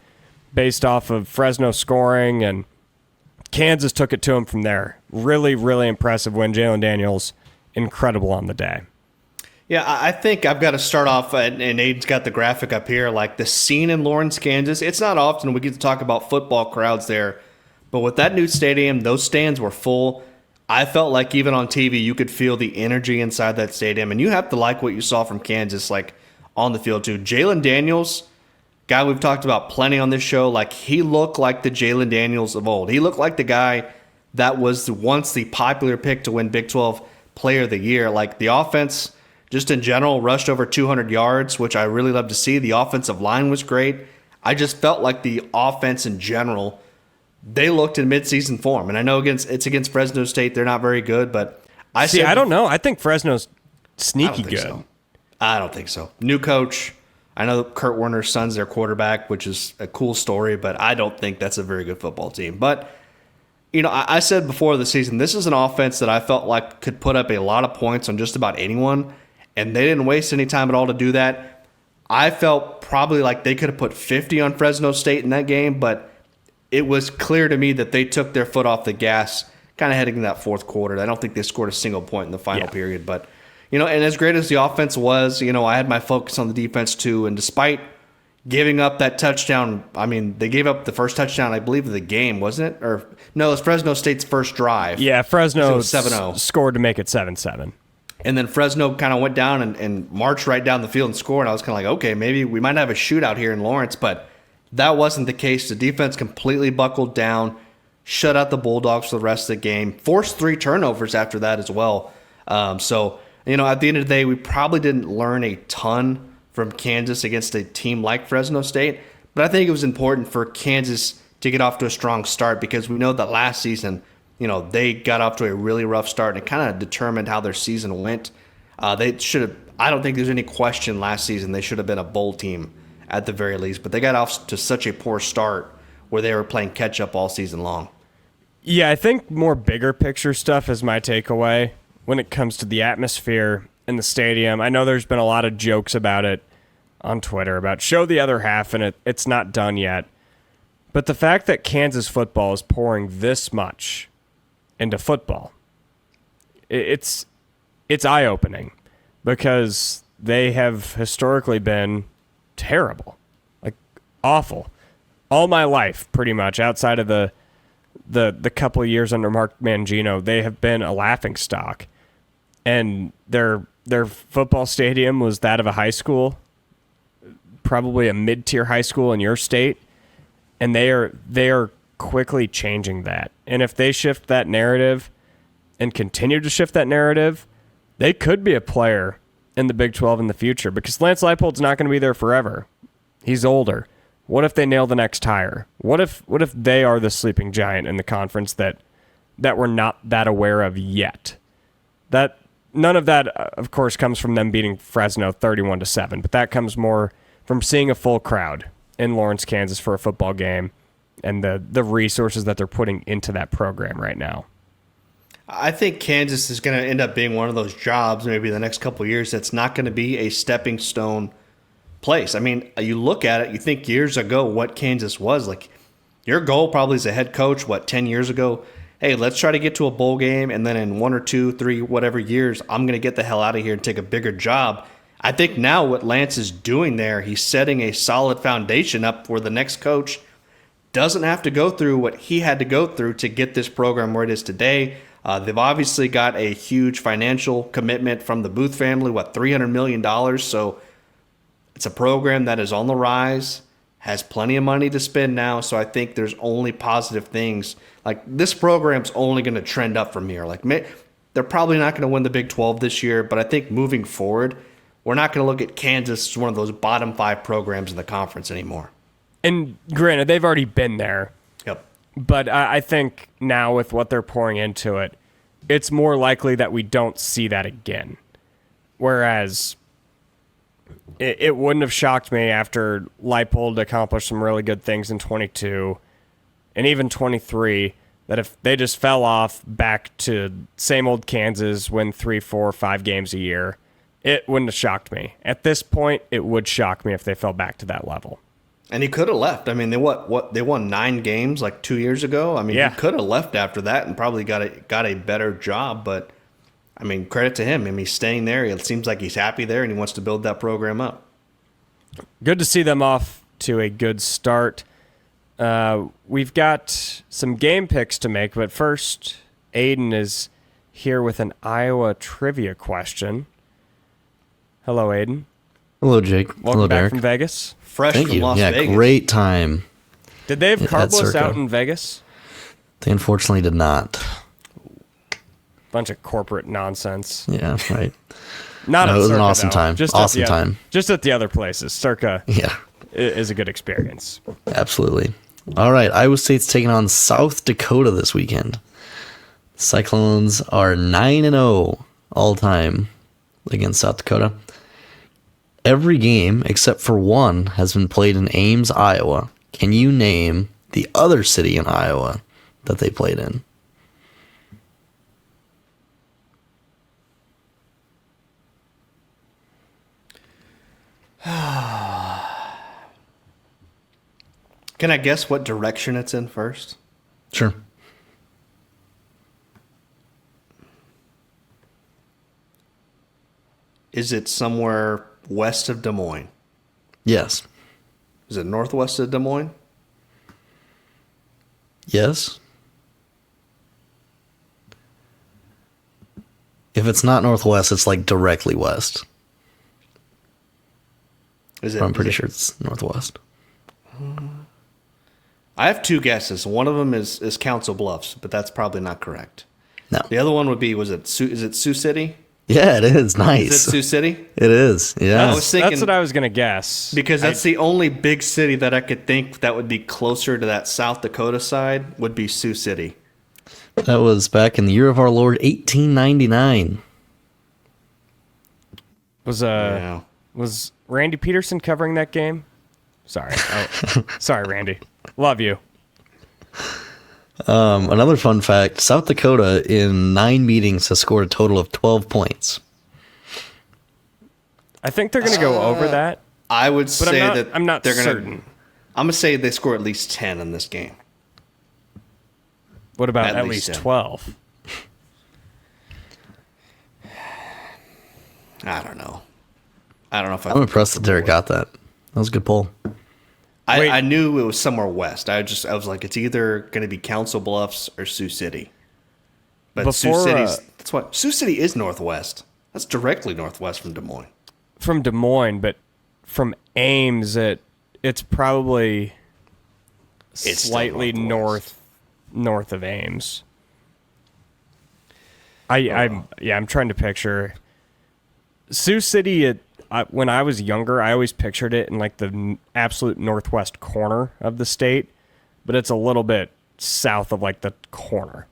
Speaker 1: based off of Fresno scoring, and Kansas took it to him from there. Really, really impressive win. Jalen Daniels, incredible on the day.
Speaker 6: Yeah, I think I've got to start off, and Aiden's got the graphic up here, like the scene in Lawrence, Kansas. It's not often we get to talk about football crowds there, but with that new stadium, those stands were full. I felt like even on TV, you could feel the energy inside that stadium, and you have to like what you saw from Kansas, like on the field too. Jalen Daniels, guy we've talked about plenty on this show, like he looked like the Jalen Daniels of old. He looked like the guy that was once the popular pick to win Big 12 Player of the Year. Like the offense, just in general, rushed over 200 yards, which I really love to see. The offensive line was great. I just felt like the offense in general, they looked in midseason form. And I know it's against Fresno State. They're not very good, but I
Speaker 1: don't know. I think Fresno's sneaky good.
Speaker 6: So. I don't think so. New coach. I know Kurt Warner's son's their quarterback, which is a cool story, but I don't think that's a very good football team. But, I said before the season, this is an offense that I felt like could put up a lot of points on just about anyone, and they didn't waste any time at all to do that. I felt probably like they could have put 50 on Fresno State in that game, but it was clear to me that they took their foot off the gas kind of heading in that fourth quarter. I don't think they scored a single point in the final period, but and as great as the offense was, I had my focus on the defense too. And despite giving up that touchdown, they gave up the first touchdown, I believe, of the game, wasn't it? Or no, it was Fresno State's first drive.
Speaker 1: Yeah, Fresno
Speaker 6: 7-0.
Speaker 1: Scored to make it 7-7.
Speaker 6: And then Fresno kind of went down and marched right down the field and scored. And I was kind of like, okay, maybe we might have a shootout here in Lawrence, but that wasn't the case. The defense completely buckled down, shut out the Bulldogs for the rest of the game, forced 3 turnovers after that as well. At the end of the day, we probably didn't learn a ton from Kansas against a team like Fresno State, but I think it was important for Kansas to get off to a strong start because we know that last season, they got off to a really rough start and it kind of determined how their season went. They should have, I don't think there's any question last season they should have been a bowl team at the very least, but they got off to such a poor start where they were playing catch up all season long.
Speaker 1: Yeah, I think more bigger picture stuff is my takeaway when it comes to the atmosphere in the stadium. I know there's been a lot of jokes about it on Twitter about show the other half, and it's not done yet. But the fact that Kansas football is pouring this much into football, it's eye-opening because they have historically been terrible, like awful. All my life, pretty much, outside of the couple of years under Mark Mangino, they have been a laughingstock. And their football stadium was that of a high school, probably a mid-tier high school in your state, and they are quickly changing that. And if they shift that narrative and continue to shift that narrative, they could be a player in the Big 12 in the future because Lance Leipold's not going to be there forever. He's older. What if they nail the next hire? What if they are the sleeping giant in the conference that we're not that aware of yet? That none of that, of course, comes from them beating Fresno 31-7, but that comes more from seeing a full crowd in Lawrence, Kansas for a football game and the resources that they're putting into that program right now.
Speaker 6: I think Kansas is going to end up being one of those jobs maybe the next couple of years that's not going to be a stepping stone place. I mean, you look at it, you think years ago what Kansas was. Like, your goal probably as a head coach, 10 years ago, hey, let's try to get to a bowl game, and then in 1 or 2, 3, whatever years, I'm going to get the hell out of here and take a bigger job. I think now what Lance is doing there, he's setting a solid foundation up for the next coach. Doesn't have to go through what he had to go through to get this program where it is today. They've obviously got a huge financial commitment from the Booth family, $300 million. So it's a program that is on the rise, has plenty of money to spend now. So I think there's only positive things. Like, this program's only going to trend up from here. Like, they're probably not going to win the Big 12 this year, but I think moving forward, we're not going to look at Kansas as one of those bottom 5 programs in the conference anymore.
Speaker 1: And granted, they've already been there.
Speaker 6: Yep.
Speaker 1: But I think now with what they're pouring into it, it's more likely that we don't see that again. Whereas it wouldn't have shocked me after Leipold accomplished some really good things in 22 and even 23 that if they just fell off back to same old Kansas, win 3, 4, 5 games a year, it wouldn't have shocked me. At this point, it would shock me if they fell back to that level.
Speaker 6: And he could have left. I mean, they won 9 games 2 years ago. I mean,
Speaker 1: yeah.
Speaker 6: He could have left after that and probably got a better job. But I mean, credit to him. I mean, he's staying there. It seems like he's happy there, and he wants to build that program up.
Speaker 1: Good to see them off to a good start. We've got some game picks to make, but first, Aiden is here with an Iowa trivia question. Hello, Aiden.
Speaker 7: Hello, Jake.
Speaker 1: Welcome
Speaker 7: Hello,
Speaker 1: back
Speaker 7: Derek.
Speaker 1: from Vegas.
Speaker 6: Fresh
Speaker 7: Thank
Speaker 6: from
Speaker 7: you.
Speaker 6: Las
Speaker 7: Yeah,
Speaker 6: Vegas.
Speaker 7: great time.
Speaker 1: Did they have
Speaker 7: At
Speaker 1: carbless
Speaker 7: Circa.
Speaker 1: out in Vegas?
Speaker 7: They unfortunately did not.
Speaker 1: Bunch of corporate nonsense.
Speaker 7: Yeah, right.
Speaker 1: Not
Speaker 7: No,
Speaker 1: at
Speaker 7: it was an
Speaker 1: Circa,
Speaker 7: awesome
Speaker 1: though.
Speaker 7: time.
Speaker 1: Just
Speaker 7: Awesome
Speaker 1: at the
Speaker 7: time.
Speaker 1: Just at the other places. Circa
Speaker 7: Yeah,
Speaker 1: is a good experience.
Speaker 7: absolutely. All right, Iowa State's taking on South Dakota this weekend. Cyclones are 9-0 all time against South Dakota. Every game except for one has been played in Ames, Iowa. Can you name the other city in Iowa that they played in?
Speaker 6: Can I guess what direction it's in first?
Speaker 7: Sure.
Speaker 6: Is it somewhere west of Des Moines?
Speaker 7: Yes.
Speaker 6: Is it northwest of Des Moines?
Speaker 7: Yes. If it's not northwest, it's directly west. I'm pretty sure it's northwest.
Speaker 6: I have 2 guesses. One of them is Council Bluffs, but that's probably not correct.
Speaker 7: No.
Speaker 6: The other one would be, is it Sioux City?
Speaker 7: Yeah, it is. Nice.
Speaker 6: Is it Sioux City?
Speaker 7: It is. Yeah.
Speaker 6: I was thinking,
Speaker 1: That's what I was going to guess.
Speaker 6: because that's the only big city that I could think that would be closer to that South Dakota side would be Sioux City.
Speaker 7: That was back in the year of our Lord, 1899.
Speaker 1: Was Randy Peterson covering that game? Sorry. Sorry, Randy. Love you.
Speaker 7: Another fun fact, South Dakota in 9 meetings has scored a total of 12 points.
Speaker 1: I think they're going to go over that.
Speaker 6: I would
Speaker 1: But
Speaker 6: say that
Speaker 1: I'm not
Speaker 6: they're gonna.
Speaker 1: certain.
Speaker 6: I'm gonna say they score at least 10 in this game.
Speaker 1: What about at
Speaker 6: least
Speaker 1: least
Speaker 6: 10.
Speaker 1: 12?
Speaker 6: I don't know. I don't know if
Speaker 7: I'm impressed that Derek got that. That was a good poll.
Speaker 1: Wait.
Speaker 6: I knew it was somewhere west. I was like, it's either going to be Council Bluffs or Sioux City. But Sioux
Speaker 1: Before,
Speaker 6: City's that's what Sioux City is northwest. That's directly northwest from Des Moines.
Speaker 1: From Des Moines, but from Ames, it's probably
Speaker 6: It's still
Speaker 1: slightly
Speaker 6: northwest.
Speaker 1: north of Ames. I'm trying to picture Sioux City. When I was younger, I always pictured it in like the absolute northwest corner of the state, but it's a little bit south of like the corner.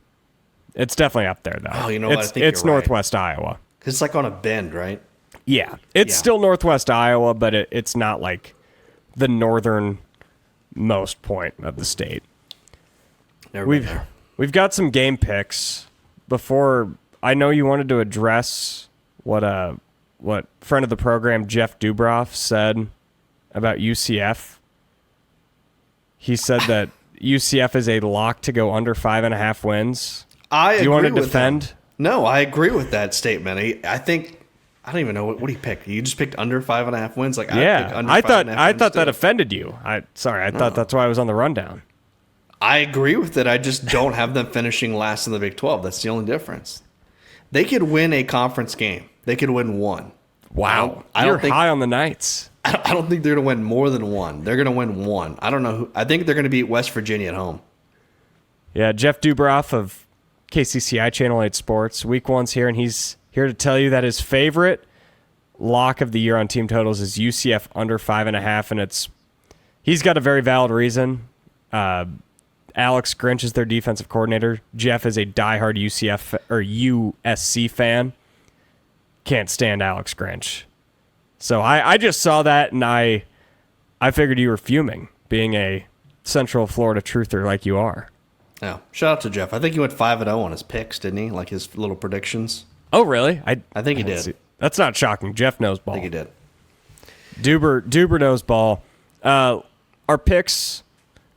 Speaker 1: It's definitely up there though.
Speaker 6: Oh, you know what? I think
Speaker 1: it's
Speaker 6: you're right.
Speaker 1: northwest Iowa.
Speaker 6: Because it's like on a bend, right?
Speaker 1: Yeah, it's
Speaker 6: Yeah.
Speaker 1: still northwest Iowa, but it's not like the northernmost point of the state.
Speaker 6: Never been there.
Speaker 1: We've got some game picks. Before, I know you wanted to address what friend of the program Jeff Dubroff said about UCF. He said that UCF is a lock to go under 5.5 wins.
Speaker 6: I
Speaker 1: Do you want to
Speaker 6: agree with
Speaker 1: defend?
Speaker 6: that. No, I agree with that statement. I think I don't even know what he picked. You just picked under 5.5 wins. Like
Speaker 1: Yeah,
Speaker 6: under
Speaker 1: I
Speaker 6: 5.5
Speaker 1: thought
Speaker 6: wins
Speaker 1: that
Speaker 6: too.
Speaker 1: offended you. I thought that's why I was on the rundown.
Speaker 6: I agree with it. I just don't have them finishing last in the Big 12. That's the only difference. They could win a conference game. They could win one.
Speaker 1: Wow,
Speaker 6: I
Speaker 1: you're
Speaker 6: don't think
Speaker 1: high on the Knights.
Speaker 6: I don't think they're going to win more than one. They're going to win one. I don't know who. I think they're going to beat West Virginia at home.
Speaker 1: Yeah, Jeff Dubroff of KCCI Channel 8 Sports. Week 1's here, and he's here to tell you that his favorite lock of the year on team totals is UCF under 5.5, and he's got a very valid reason. Alex Grinch is their defensive coordinator. Jeff is a diehard UCF or USC fan. Can't stand Alex Grinch. So I just saw that, and I figured you were fuming, being a Central Florida truther like you are.
Speaker 6: Yeah. Shout out to Jeff. I think he went 5-0 on his picks, didn't he? Like his little predictions.
Speaker 1: Oh, really?
Speaker 6: I think he
Speaker 1: didn't
Speaker 6: did.
Speaker 1: see- That's not shocking. Jeff knows ball.
Speaker 6: I think he did.
Speaker 1: Duber knows ball. Our picks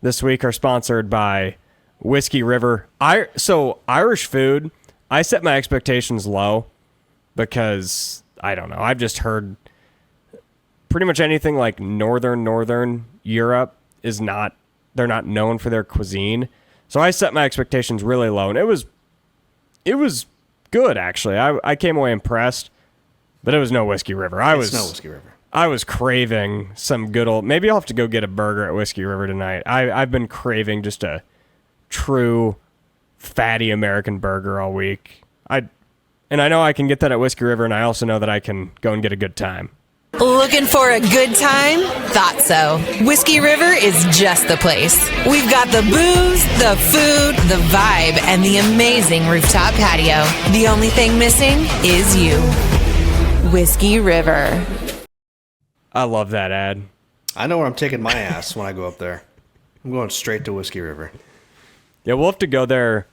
Speaker 1: this week are sponsored by Whiskey River. So Irish food, I set my expectations low because, I don't know, I've just heard pretty much anything like northern Europe they're not known for their cuisine. So I set my expectations really low, and it was good, actually. I came away impressed, but it was no Whiskey River.
Speaker 6: It's no Whiskey River.
Speaker 1: I was craving some good old... Maybe I'll have to go get a burger at Whiskey River tonight. I've been craving just a true fatty American burger all week. And I know I can get that at Whiskey River, and I also know that I can go and get a good time.
Speaker 8: Looking for a good time? Thought so. Whiskey River is just the place. We've got the booze, the food, the vibe, and the amazing rooftop patio. The only thing missing is you. Whiskey River.
Speaker 1: I love that ad.
Speaker 6: I know where I'm taking my ass when I go up there. I'm going straight to Whiskey River.
Speaker 1: Yeah, we'll have to go there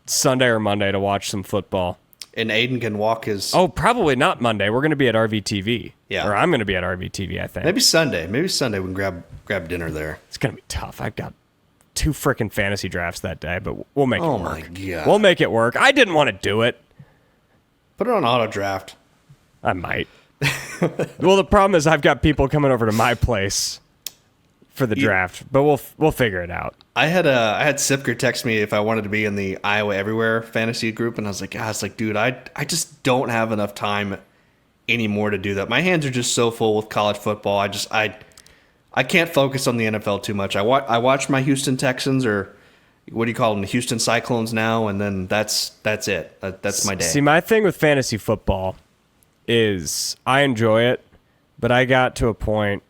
Speaker 1: Sunday or Monday to watch some football.
Speaker 6: And Aiden can walk his...
Speaker 1: Oh, probably not Monday. We're going to be at RVTV.
Speaker 6: Yeah.
Speaker 1: Or I'm going to be at RVTV, I think.
Speaker 6: Maybe Sunday. Maybe Sunday we can grab dinner there.
Speaker 1: It's going to be tough. I've got 2 freaking fantasy drafts that day, but we'll make it work.
Speaker 6: Oh, my God.
Speaker 1: We'll make it work. I didn't want to do it.
Speaker 6: Put it on auto draft.
Speaker 1: I might. Well, the problem is I've got people coming over to my place for the draft, but we'll figure it out.
Speaker 6: I had Sipker text me if I wanted to be in the Iowa Everywhere fantasy group, and I was like, dude, I just don't have enough time anymore to do that. My hands are just so full with college football. I can't focus on the NFL too much. I watch my Houston Texans, or what do you call them, the Houston Cyclones now, and then that's it. That's my day.
Speaker 1: See, my thing with fantasy football is I enjoy it, but I got to a point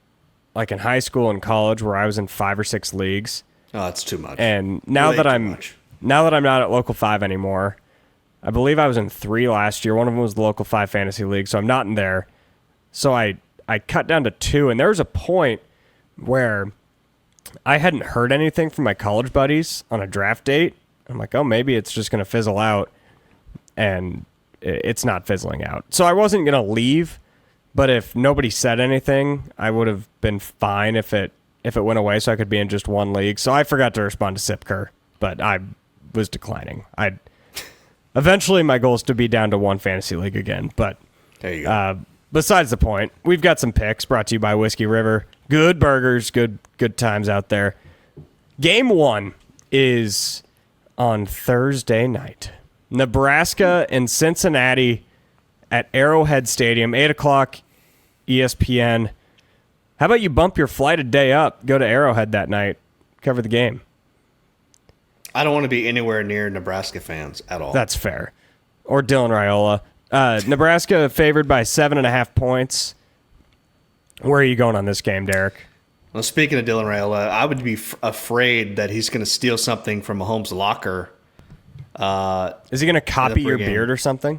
Speaker 1: like in high school and college where I was in 5 or 6 leagues.
Speaker 6: Oh, that's too much.
Speaker 1: And now
Speaker 6: Way
Speaker 1: that
Speaker 6: too
Speaker 1: I'm
Speaker 6: much.
Speaker 1: not at Local 5 anymore, I believe I was in 3 last year. One of them was the Local 5 Fantasy League, so I'm not in there. So I cut down to 2, and there was a point where I hadn't heard anything from my college buddies on a draft date. I'm like, oh, maybe it's just going to fizzle out, and it's not fizzling out. So I wasn't going to leave But if nobody said anything, I would have been fine if it went away, so I could be in just one league. So I forgot to respond to Sipker, but I was declining. Eventually my goal is to be down to one fantasy league again. But
Speaker 6: there you go.
Speaker 1: Besides the point, we've got some picks brought to you by Whiskey River. Good burgers, good times out there. Game 1 is on Thursday night. Nebraska and Cincinnati at Arrowhead Stadium, 8 o'clock, ESPN. How about you bump your flight a day up, go to Arrowhead that night, cover the game?
Speaker 6: I don't want to be anywhere near Nebraska fans at all.
Speaker 1: That's fair. Or Dylan Raiola. Nebraska favored by 7.5 points. Where are you going on this game, Derek?
Speaker 6: Well, speaking of Dylan Raiola, I would be afraid that he's going to steal something from Mahomes' locker.
Speaker 1: Is he going to copy your beard or something?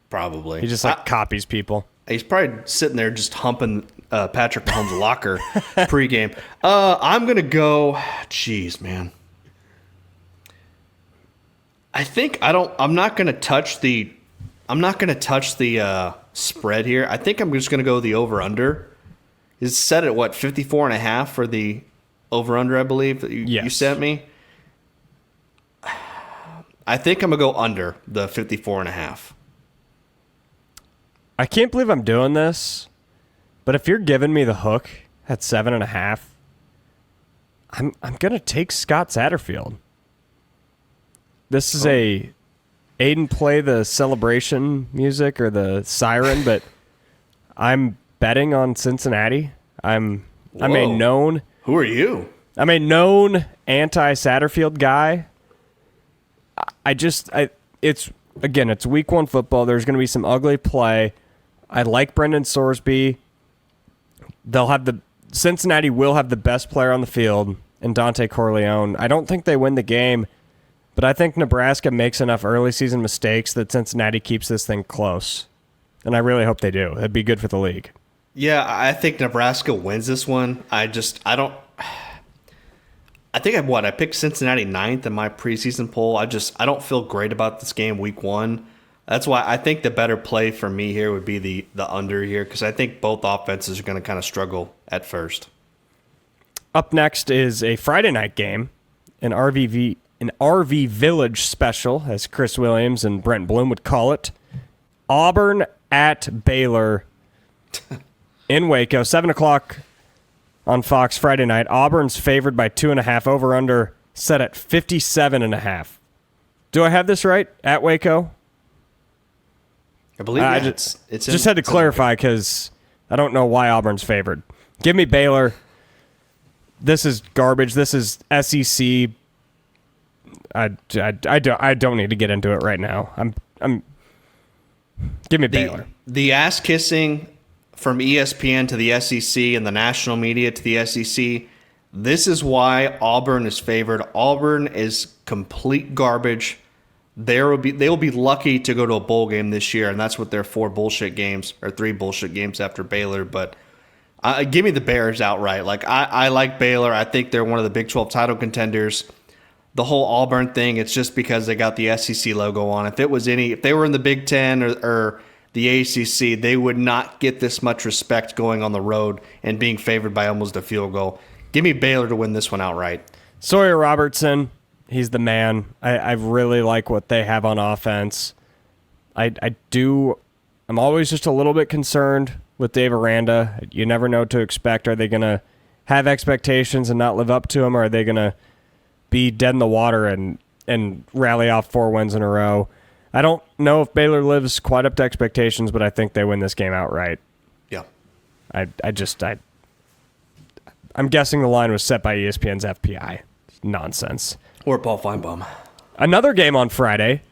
Speaker 6: Probably.
Speaker 1: He just copies people.
Speaker 6: He's probably sitting there just humping Patrick Mahomes' locker pregame. I'm going to go. Jeez, man. I'm not going to touch the spread here. I think I'm just going to go the over-under. It's set at, 54.5 for the over-under, I believe, that you sent me? I think I'm going to go under the 54.5.
Speaker 1: I can't believe I'm doing this, but if you're giving me the hook at 7.5, I'm going to take Scott Satterfield. This is Aiden, play the celebration music or the siren, but I'm betting on Cincinnati. I'm a known.
Speaker 6: Who are you?
Speaker 1: I'm a known anti-Satterfield guy. It's week 1 football. There's going to be some ugly play. I like Brendan Sorsby. Cincinnati will have the best player on the field in Dante Corleone. I don't think they win the game, but I think Nebraska makes enough early season mistakes that Cincinnati keeps this thing close. And I really hope they do. It'd be good for the league.
Speaker 6: Yeah, I think Nebraska wins this one. I picked Cincinnati 9th in my preseason poll. I don't feel great about this game week 1. That's why I think the better play for me here would be the under here, because I think both offenses are going to kind of struggle at first.
Speaker 1: Up next is a Friday night game, an RV Village special, as Chris Williams and Brent Bloom would call it. Auburn at Baylor in Waco, 7 o'clock on Fox Friday night. Auburn's favored by 2.5, over-under set at 57.5. Do I have this right? At Waco?
Speaker 6: I believe
Speaker 1: it's just had to clarify because I don't know why Auburn's favored. Give me Baylor. This is garbage. This is SEC. I don't need to get into it right now. Give me Baylor.
Speaker 6: The ass kissing from ESPN to the SEC and the national media to the SEC. This is why Auburn is favored. Auburn is complete garbage. They will be lucky to go to a bowl game this year, and that's what their 4 bullshit games or 3 bullshit games after Baylor. But give me the Bears outright. I like Baylor. I think they're one of the Big 12 title contenders. The whole Auburn thing, it's just because they got the SEC logo on. If they were in the Big 10 or the ACC, they would not get this much respect going on the road and being favored by almost a field goal. Give me Baylor to win this one outright.
Speaker 1: Sawyer Robertson, he's the man. I really like what they have on offense. I'm always just a little bit concerned with Dave Aranda. You never know what to expect. Are they going to have expectations and not live up to them, or are they going to be dead in the water and rally off 4 wins in a row? I don't know if Baylor lives quite up to expectations, but I think they win this game outright.
Speaker 6: Yeah.
Speaker 1: I'm guessing the line was set by ESPN's FPI. Nonsense.
Speaker 6: Or Paul Feinbaum.
Speaker 1: Another game on Friday.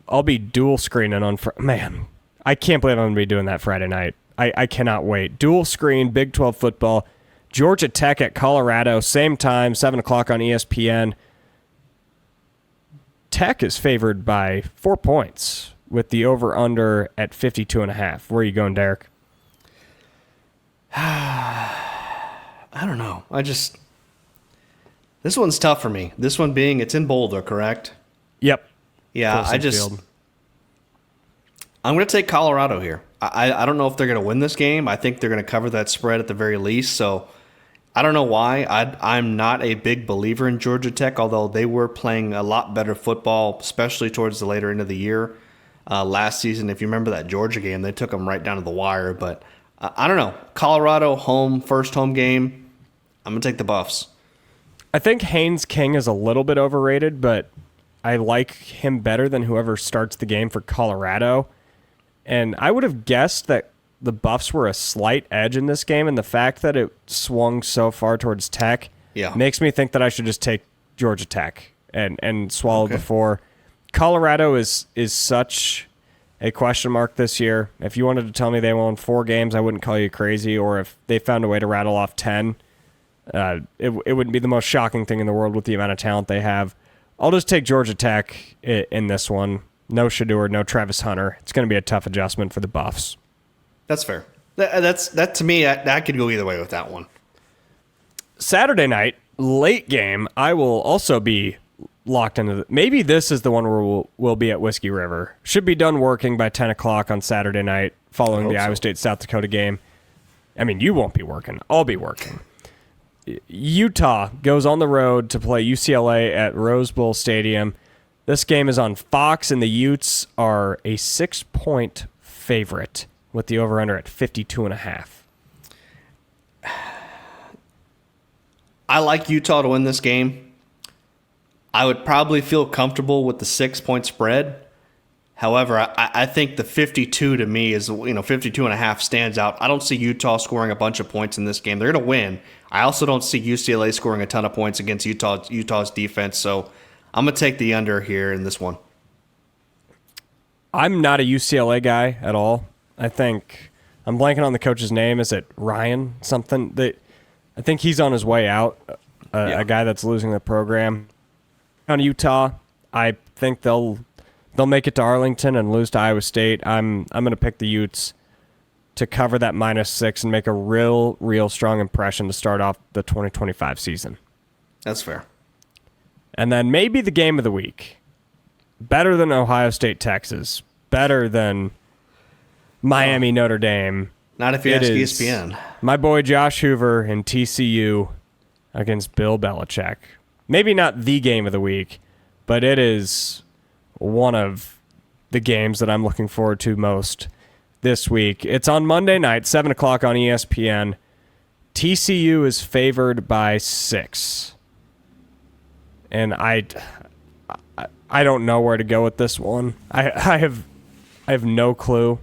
Speaker 1: I'll be dual screening on Friday. Man, I can't believe I'm going to be doing that Friday night. I cannot wait. Dual screen, Big 12 football. Georgia Tech at Colorado, same time, 7 o'clock on ESPN. Tech is favored by 4 points with the over-under at 52.5. Where are you going, Derek?
Speaker 6: I don't know. This one's tough for me. This one being, it's in Boulder, correct?
Speaker 1: Yep.
Speaker 6: Yeah,
Speaker 1: Folsom Field.
Speaker 6: I'm going to take Colorado here. I don't know if they're going to win this game. I think they're going to cover that spread at the very least. So I don't know why. I'm not a big believer in Georgia Tech, although they were playing a lot better football, especially towards the later end of the year. Last season, if you remember that Georgia game, they took them right down to the wire. But I don't know. Colorado, first home game. I'm going to take the Buffs.
Speaker 1: I think Haynes King is a little bit overrated, but I like him better than whoever starts the game for Colorado. And I would have guessed that the Buffs were a slight edge in this game, and the fact that it swung so far towards Tech makes me think that I should just take Georgia Tech and swallow the 4. Colorado is such a question mark this year. If you wanted to tell me they won 4 games, I wouldn't call you crazy, or if they found a way to rattle off 10, it wouldn't be the most shocking thing in the world with the amount of talent they have. I'll just take Georgia Tech in this one. No Shador, no Travis Hunter. It's going to be a tough adjustment for the Buffs.
Speaker 6: That's fair. That to me, I could go either way with that one.
Speaker 1: Saturday night, late game, I will also be locked into maybe this is the one where we'll be at Whiskey River. Should be done working by 10 o'clock on Saturday night following the Iowa State-South Dakota game. I mean, you won't be working. I'll be working. Utah goes on the road to play UCLA at Rose Bowl Stadium. This game is on Fox, and the Utes are a 6-point favorite with the over-under at 52.5.
Speaker 6: I like Utah to win this game. I would probably feel comfortable with the 6-point spread. However, I think the 52 to me is, 52.5 stands out. I don't see Utah scoring a bunch of points in this game. They're going to win. I also don't see UCLA scoring a ton of points against Utah's defense, so I'm going to take the under here in this one.
Speaker 1: I'm not a UCLA guy at all. I think I'm blanking on the coach's name. Is it Ryan something? I think he's on his way out, a guy that's losing the program. On Utah, I think they'll make it to Arlington and lose to Iowa State. I'm going to pick the Utes to cover that -6 and make a real strong impression to start off the 2025 season.
Speaker 6: That's fair.
Speaker 1: And then maybe the game of the week. Better than Ohio State, Texas. Better than Miami, Notre Dame.
Speaker 6: Not if you ask ESPN.
Speaker 1: My boy Josh Hoover and TCU against Bill Belichick. Maybe not the game of the week, but it is one of the games that I'm looking forward to most this week. It's on Monday night, 7 o'clock on ESPN. TCU is favored by 6. And I don't know where to go with this one. I have no clue.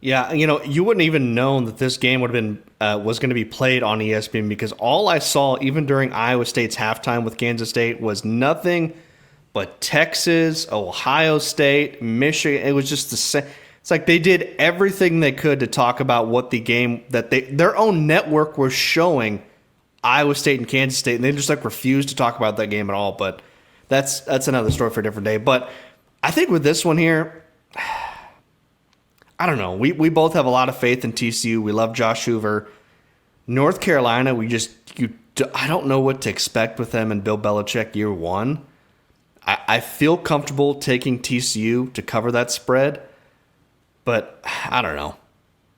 Speaker 6: Yeah, you wouldn't even known that this game would have been was going to be played on ESPN, because all I saw, even during Iowa State's halftime with Kansas State, was nothing but Texas, Ohio State, Michigan. It was just the same. It's like they did everything they could to talk about what the game that their own network was showing Iowa State and Kansas State, and they just refused to talk about that game at all. But that's another story for a different day. But I think with this one here, I don't know. We both have a lot of faith in TCU. We love Josh Hoover. North Carolina, I don't know what to expect with them and Bill Belichick year one. I feel comfortable taking TCU to cover that spread, but I don't know.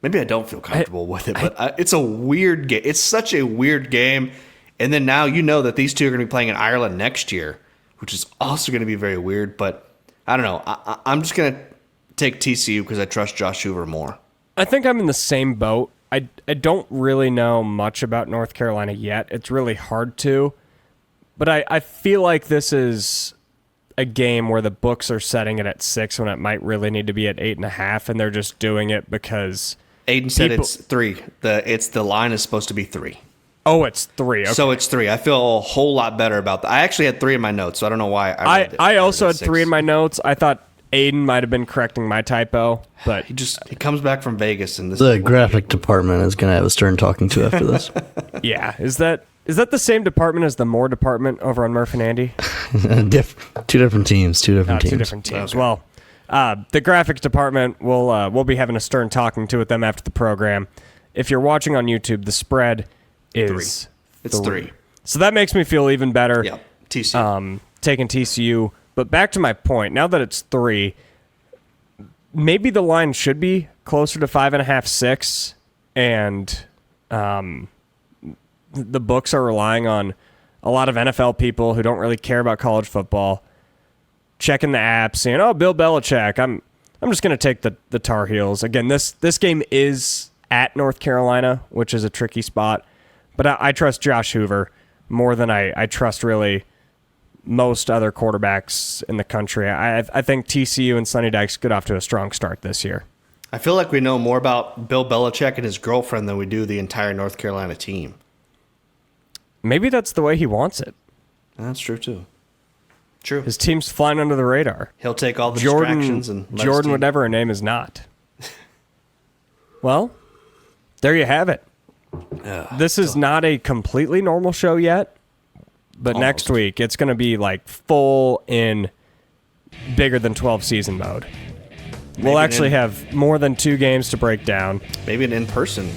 Speaker 6: Maybe I don't feel comfortable with it, but it's a weird game. It's such a weird game. And then now that these two are going to be playing in Ireland next year, which is also going to be very weird. But I don't know. I'm just going to take TCU because I trust Josh Hoover more.
Speaker 1: I think I'm in the same boat. I don't really know much about North Carolina yet. It's really hard to. But I feel like this is a game where the books are setting it at 6 when it might really need to be at 8.5, and they're just doing it because
Speaker 6: Aiden said it's 3. The line is supposed to be 3.
Speaker 1: Oh, it's 3. Okay.
Speaker 6: So it's 3. I feel a whole lot better about that. I actually had 3 in my notes, so I don't know why.
Speaker 1: I also had 3 in my notes. I thought Aiden might have been correcting my typo, but
Speaker 6: he comes back from Vegas, and
Speaker 7: the graphic department is going to have a stern talking to after this.
Speaker 1: Yeah, is that the same department as the Moore department over on Murph and Andy?
Speaker 7: Two different teams. Two different teams.
Speaker 1: Okay. Well, the graphics department we'll be having a stern talking to with them after the program. If you're watching on YouTube, the spread is
Speaker 6: 3.
Speaker 1: So that makes me feel even better.
Speaker 6: Yeah, TCU.
Speaker 1: Taking TCU. But back to my point, now that it's 3, maybe the line should be closer to 5.5, 6, and the books are relying on a lot of NFL people who don't really care about college football checking the app, saying, "Oh, Bill Belichick, I'm just going to take the Tar Heels." Again, this game is at North Carolina, which is a tricky spot, but I trust Josh Hoover more than I trust really most other quarterbacks in the country. I think TCU and Sonny Dykes get off to a strong start this year.
Speaker 6: I feel like we know more about Bill Belichick and his girlfriend than we do the entire North Carolina team.
Speaker 1: Maybe that's the way he wants it.
Speaker 6: That's true, too. True.
Speaker 1: His team's flying under the radar.
Speaker 6: He'll take all the distractions and let his
Speaker 1: Jordan,
Speaker 6: team.
Speaker 1: whatever her name is, not. Well, there you have it. This is not a completely normal show yet, but next week it's going to be like full in bigger than 12 season mode. We'll actually have more than 2 games to break down.
Speaker 6: Maybe an in-person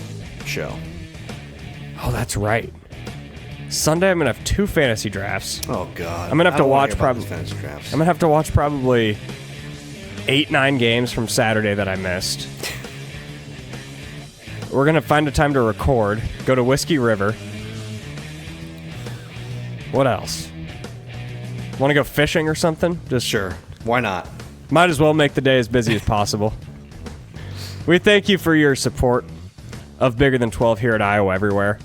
Speaker 6: show.
Speaker 1: Oh, that's right. Sunday I'm going to have 2 fantasy drafts.
Speaker 6: Oh, God.
Speaker 1: I'm going to have to watch
Speaker 6: fantasy drafts.
Speaker 1: I'm going to have to watch probably 8-9 games from Saturday that I missed. We're going to find a time to record, go to Whiskey River. What else? Want to go fishing or something? Just
Speaker 6: Sure. Why not?
Speaker 1: might as well make the day as busy as possible. We thank you for your support of Bigger Than 12 here at Iowa Everywhere.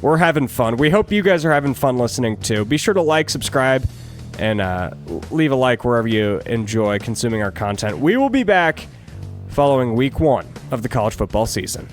Speaker 1: We're having fun. We hope you guys are having fun listening too. Be sure to like, subscribe, and leave a like wherever you enjoy consuming our content. We will be back following week 1 of the college football season.